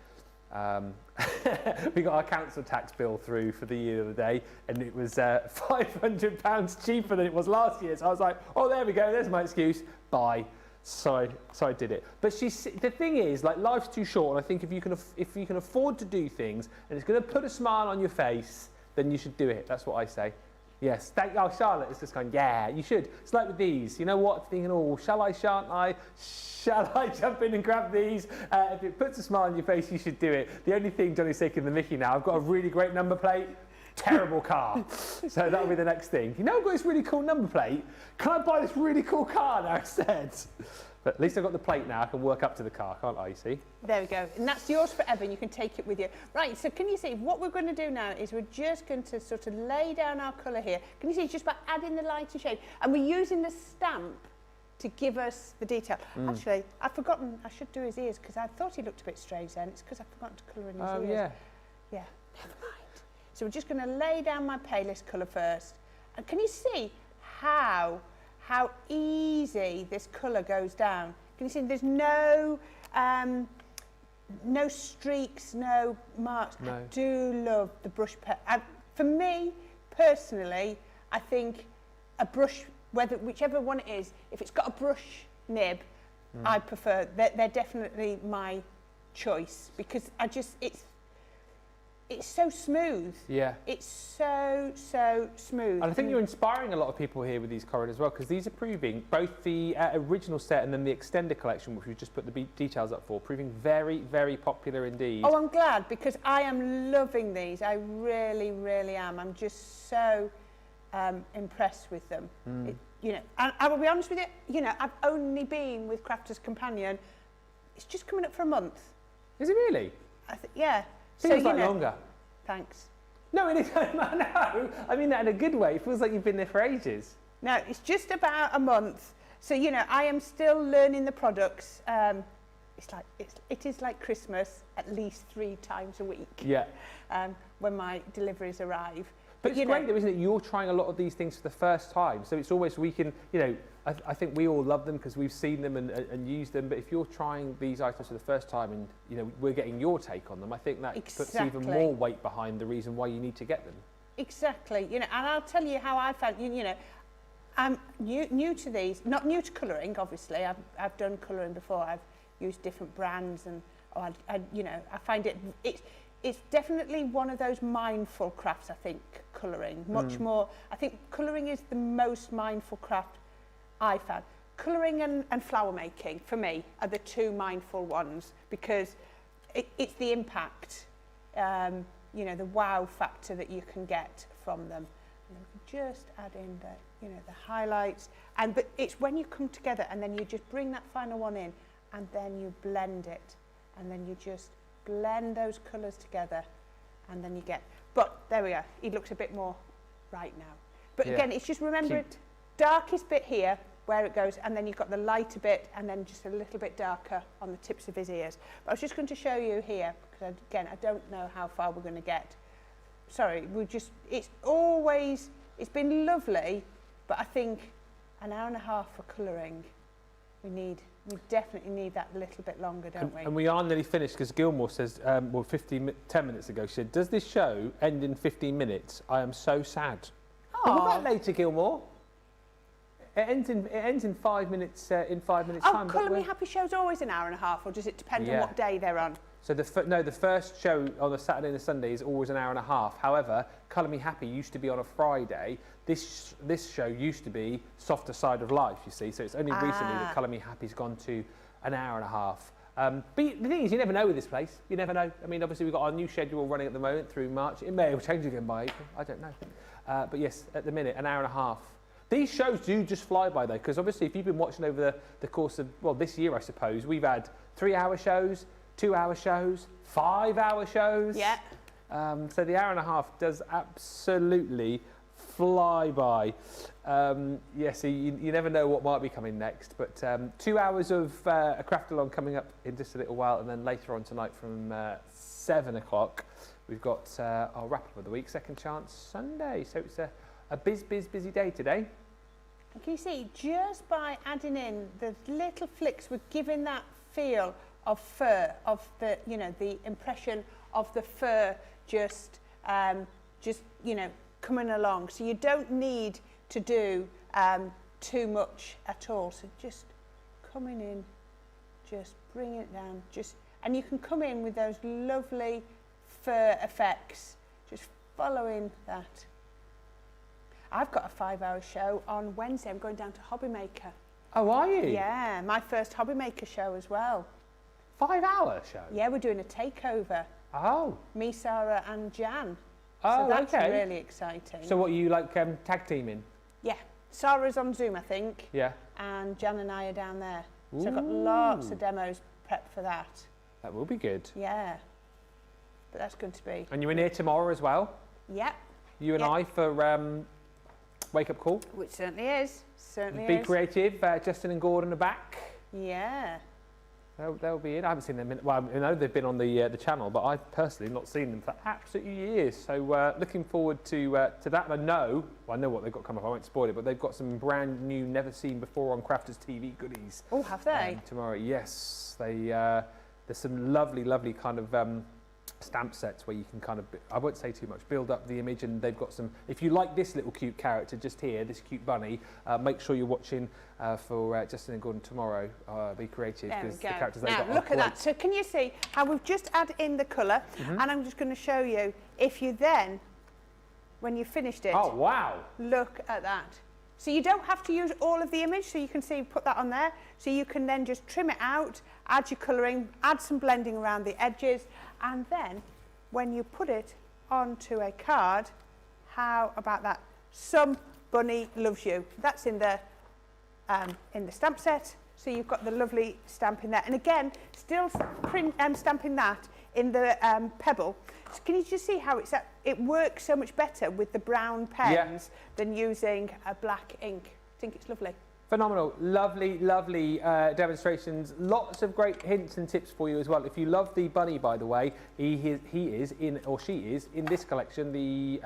We got our council tax bill through for the year of the day, and it was £500 cheaper than it was last year. So I was like, oh, there we go. There's my excuse. Buy. So I did it. But the thing is, like, life's too short, and I think if you can afford to do things, and it's going to put a smile on your face, then you should do it. That's what I say. Yes. Charlotte is just going, yeah, you should. It's like with these. You know what? Thinking, oh, shall I, shan't I? Shall I jump in and grab these? If it puts a smile on your face, you should do it. The only thing Johnny's taking the mickey now, I've got a really great number plate, terrible car. So that'll be the next thing. You know, I've got this really cool number plate. Can I buy this really cool car now instead? But at least I've got the plate now. I can work up to the car, can't I, you see? There we go. And that's yours forever, and you can take it with you. Right, so can you see, what we're going to do now is we're just going to sort of lay down our colour here. Can you see, it's just by adding the lighter shade. And we're using the stamp to give us the detail. Actually, I've forgotten, I should do his ears, because I thought he looked a bit strange then. It's because I've forgotten to colour in his ears. Yeah. Yeah, never mind. So we're just going to lay down my palest colour first. And can you see how easy this colour goes down? Can you see there's no streaks, no marks? No. I do love the brush pen. For me, personally, I think a brush, whichever one it is, if it's got a brush nib, I prefer, they're definitely my choice, because it's so smooth. Yeah. It's so smooth. And I think you're inspiring a lot of people here with these corridors as well, because these are proving, both the original set and then the extended collection, which we just put the details up for, proving very, very popular indeed. Oh, I'm glad, because I am loving these. I really, really am. I'm just so impressed with them. And I will be honest with you, I've only been with Crafters Companion, it's just coming up for a month. Is it really? Yeah. Feels like longer. Thanks. No, it is. No, I mean that in a good way. It feels like you've been there for ages. No, it's just about a month. So, I am still learning the products. It is like Christmas at least 3 times a week. Yeah. When my deliveries arrive. But it's great though, isn't it? You're trying a lot of these things for the first time. So it's always, we can, I think we all love them because we've seen them and used them. But if you're trying these items for the first time and, we're getting your take on them, I think that puts even more weight behind the reason why you need to get them. Exactly. And I'll tell you how I found, I'm new to these, not new to colouring, obviously. I've done colouring before. I've used different brands and, I find it's definitely one of those mindful crafts, I think, colouring. Much more, I think colouring is the most mindful craft I found. Colouring and flower making, for me, are the 2 mindful ones, because it's the impact, the wow factor that you can get from them. And we can just add in the highlights. But it's when you come together and then you just bring that final one in and then you blend it and then you just blend those colours together and then you get, but there we are, it looks a bit more right now. But again, it's just remembering darkest bit here where it goes, and then you've got the lighter bit and then just a little bit darker on the tips of his ears. But I was just going to show you here, because again, I don't know how far we're going to get. sorry, it's been lovely, but I think an hour and a half for colouring, we definitely need that a little bit longer, don't we? And we are nearly finished because Gilmore says, 10 minutes ago, she said, does this show end in 15 minutes? I am so sad. We'll be back later, Gilmore. It ends in 5 minutes. In 5 minutes time. Colour Me Happy show's always an hour and a half, or does it depend on what day they're on? So the first show on the Saturday and the Sunday is always an hour and a half. However, Colour Me Happy used to be on a Friday. This show used to be Softer Side of Life, you see. So it's only recently that Colour Me Happy's gone to an hour and a half. But the thing is, you never know with this place. You never know. I mean, obviously we've got our new schedule running at the moment through March. It may change again by April. I don't know. But yes, at the minute, an hour and a half. These shows do just fly by though, because obviously if you've been watching over the course of, well, this year I suppose, we've had 3-hour shows, 2-hour shows, 5-hour shows. Yeah. So the hour and a half does absolutely fly by. Yes, you never know what might be coming next, but 2 hours of a craft along coming up in just a little while, and then later on tonight from 7 o'clock, we've got our wrap-up of the week, Second Chance Sunday. So it's a busy day today. And can you see, just by adding in the little flicks, we're giving that feel of fur, of the, the impression of the fur just coming along. So you don't need to do too much at all. So just coming in, just bringing it down, and you can come in with those lovely fur effects, just following that. I've got a 5-hour show on Wednesday. I'm going down to Hobbymaker. Oh, are you? Yeah, my first Hobbymaker show as well. 5-hour show? Yeah, we're doing a takeover. Oh. Me, Sarah and Jan. Oh, so that's okay. really exciting. So what, you like tag teaming? Yeah. Sarah's on Zoom, I think. Yeah. And Jan and I are down there. Ooh. So I've got lots of demos prepped for that. That will be good. Yeah. But that's going to be. And you're in here tomorrow as well? Yep. You and I for Wake Up Call. Which certainly is. Be Creative, Justin and Gordon are back. Yeah. They'll be in. I haven't seen them. Well, I know they've been on the channel, but I've personally not seen them for absolutely years. So looking forward to that. And I know what they've got coming up. I won't spoil it, but they've got some brand new, never seen before on Crafters TV goodies. Oh, have they? Tomorrow, yes. There's some lovely kind of stamp sets where you can kind of, I won't say too much, build up the image, and they've got some, if you like this little cute character just here, this cute bunny, make sure you're watching for Justin and Gordon tomorrow. Be Creative, because the characters they've got now look at that. So can you see how we've just added in the colour, and I'm just going to show you, if you then, when you've finished it, oh wow, look at that. So you don't have to use all of the image, so you can see, put that on there, so you can then just trim it out, add your colouring, add some blending around the edges, and then when you put it onto a card, how about that? Some bunny loves you. That's in the stamp set, so you've got the lovely stamp in there. And again, still stamping that in the pebble. So can you just see how it works so much better with the brown pens than using a black ink? I think it's lovely. Phenomenal, lovely demonstrations. Lots of great hints and tips for you as well. If you love the bunny, by the way, he is in, or she is in this collection, the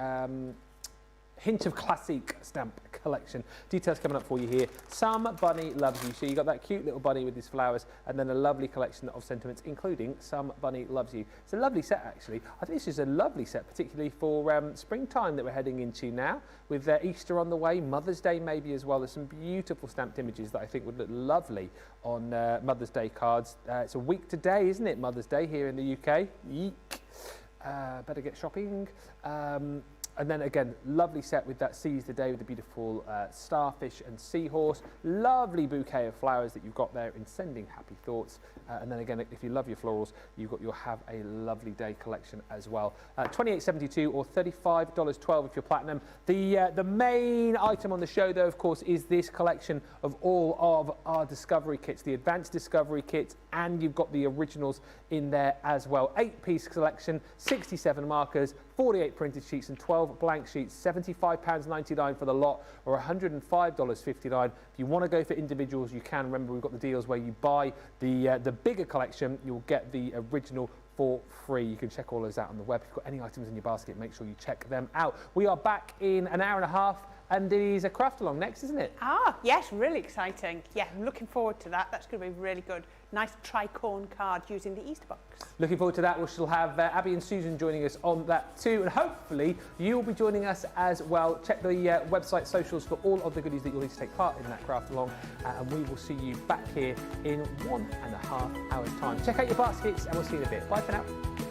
Hint of Classic stamp collection. Details coming up for you here. Some Bunny Loves You. So you got that cute little bunny with his flowers, and then a lovely collection of sentiments, including Some Bunny Loves You. It's a lovely set, actually. I think this is a lovely set, particularly for springtime that we're heading into now, with Easter on the way, Mother's Day maybe as well. There's some beautiful stamped images that I think would look lovely on Mother's Day cards. It's a week today, isn't it, Mother's Day here in the UK? Yeek. Better get shopping. And then again, lovely set with that Seize the Day with the beautiful starfish and seahorse. Lovely bouquet of flowers that you've got there in Sending Happy Thoughts. And then again, if you love your florals, you'll have a lovely day collection as well. $28.72 or $35.12 if you're platinum. The main item on the show, though, of course, is this collection of all of our discovery kits, the advanced discovery kits, and you've got the originals in there as well. 8-piece collection, 67 markers, 48 printed sheets and 12 blank sheets, £75.99 for the lot or $105.59. If you want to go for individuals, you can. Remember, we've got the deals where you buy the bigger collection, you'll get the original for free. You can check all those out on the web. If you've got any items in your basket, make sure you check them out. We are back in an hour and a half, and it is a craft along next, isn't it? Ah, yes, really exciting. Yeah, I'm looking forward to that. That's going to be really good. Nice tricorn card using the Easter box. Looking forward to that. We shall have Abby and Susan joining us on that too, and hopefully you'll be joining us as well. Check the website socials for all of the goodies that you'll need to take part in that craft along, and we will see you back here in 1.5 hours time. Check out your baskets, and we'll see you in a bit. Bye for now.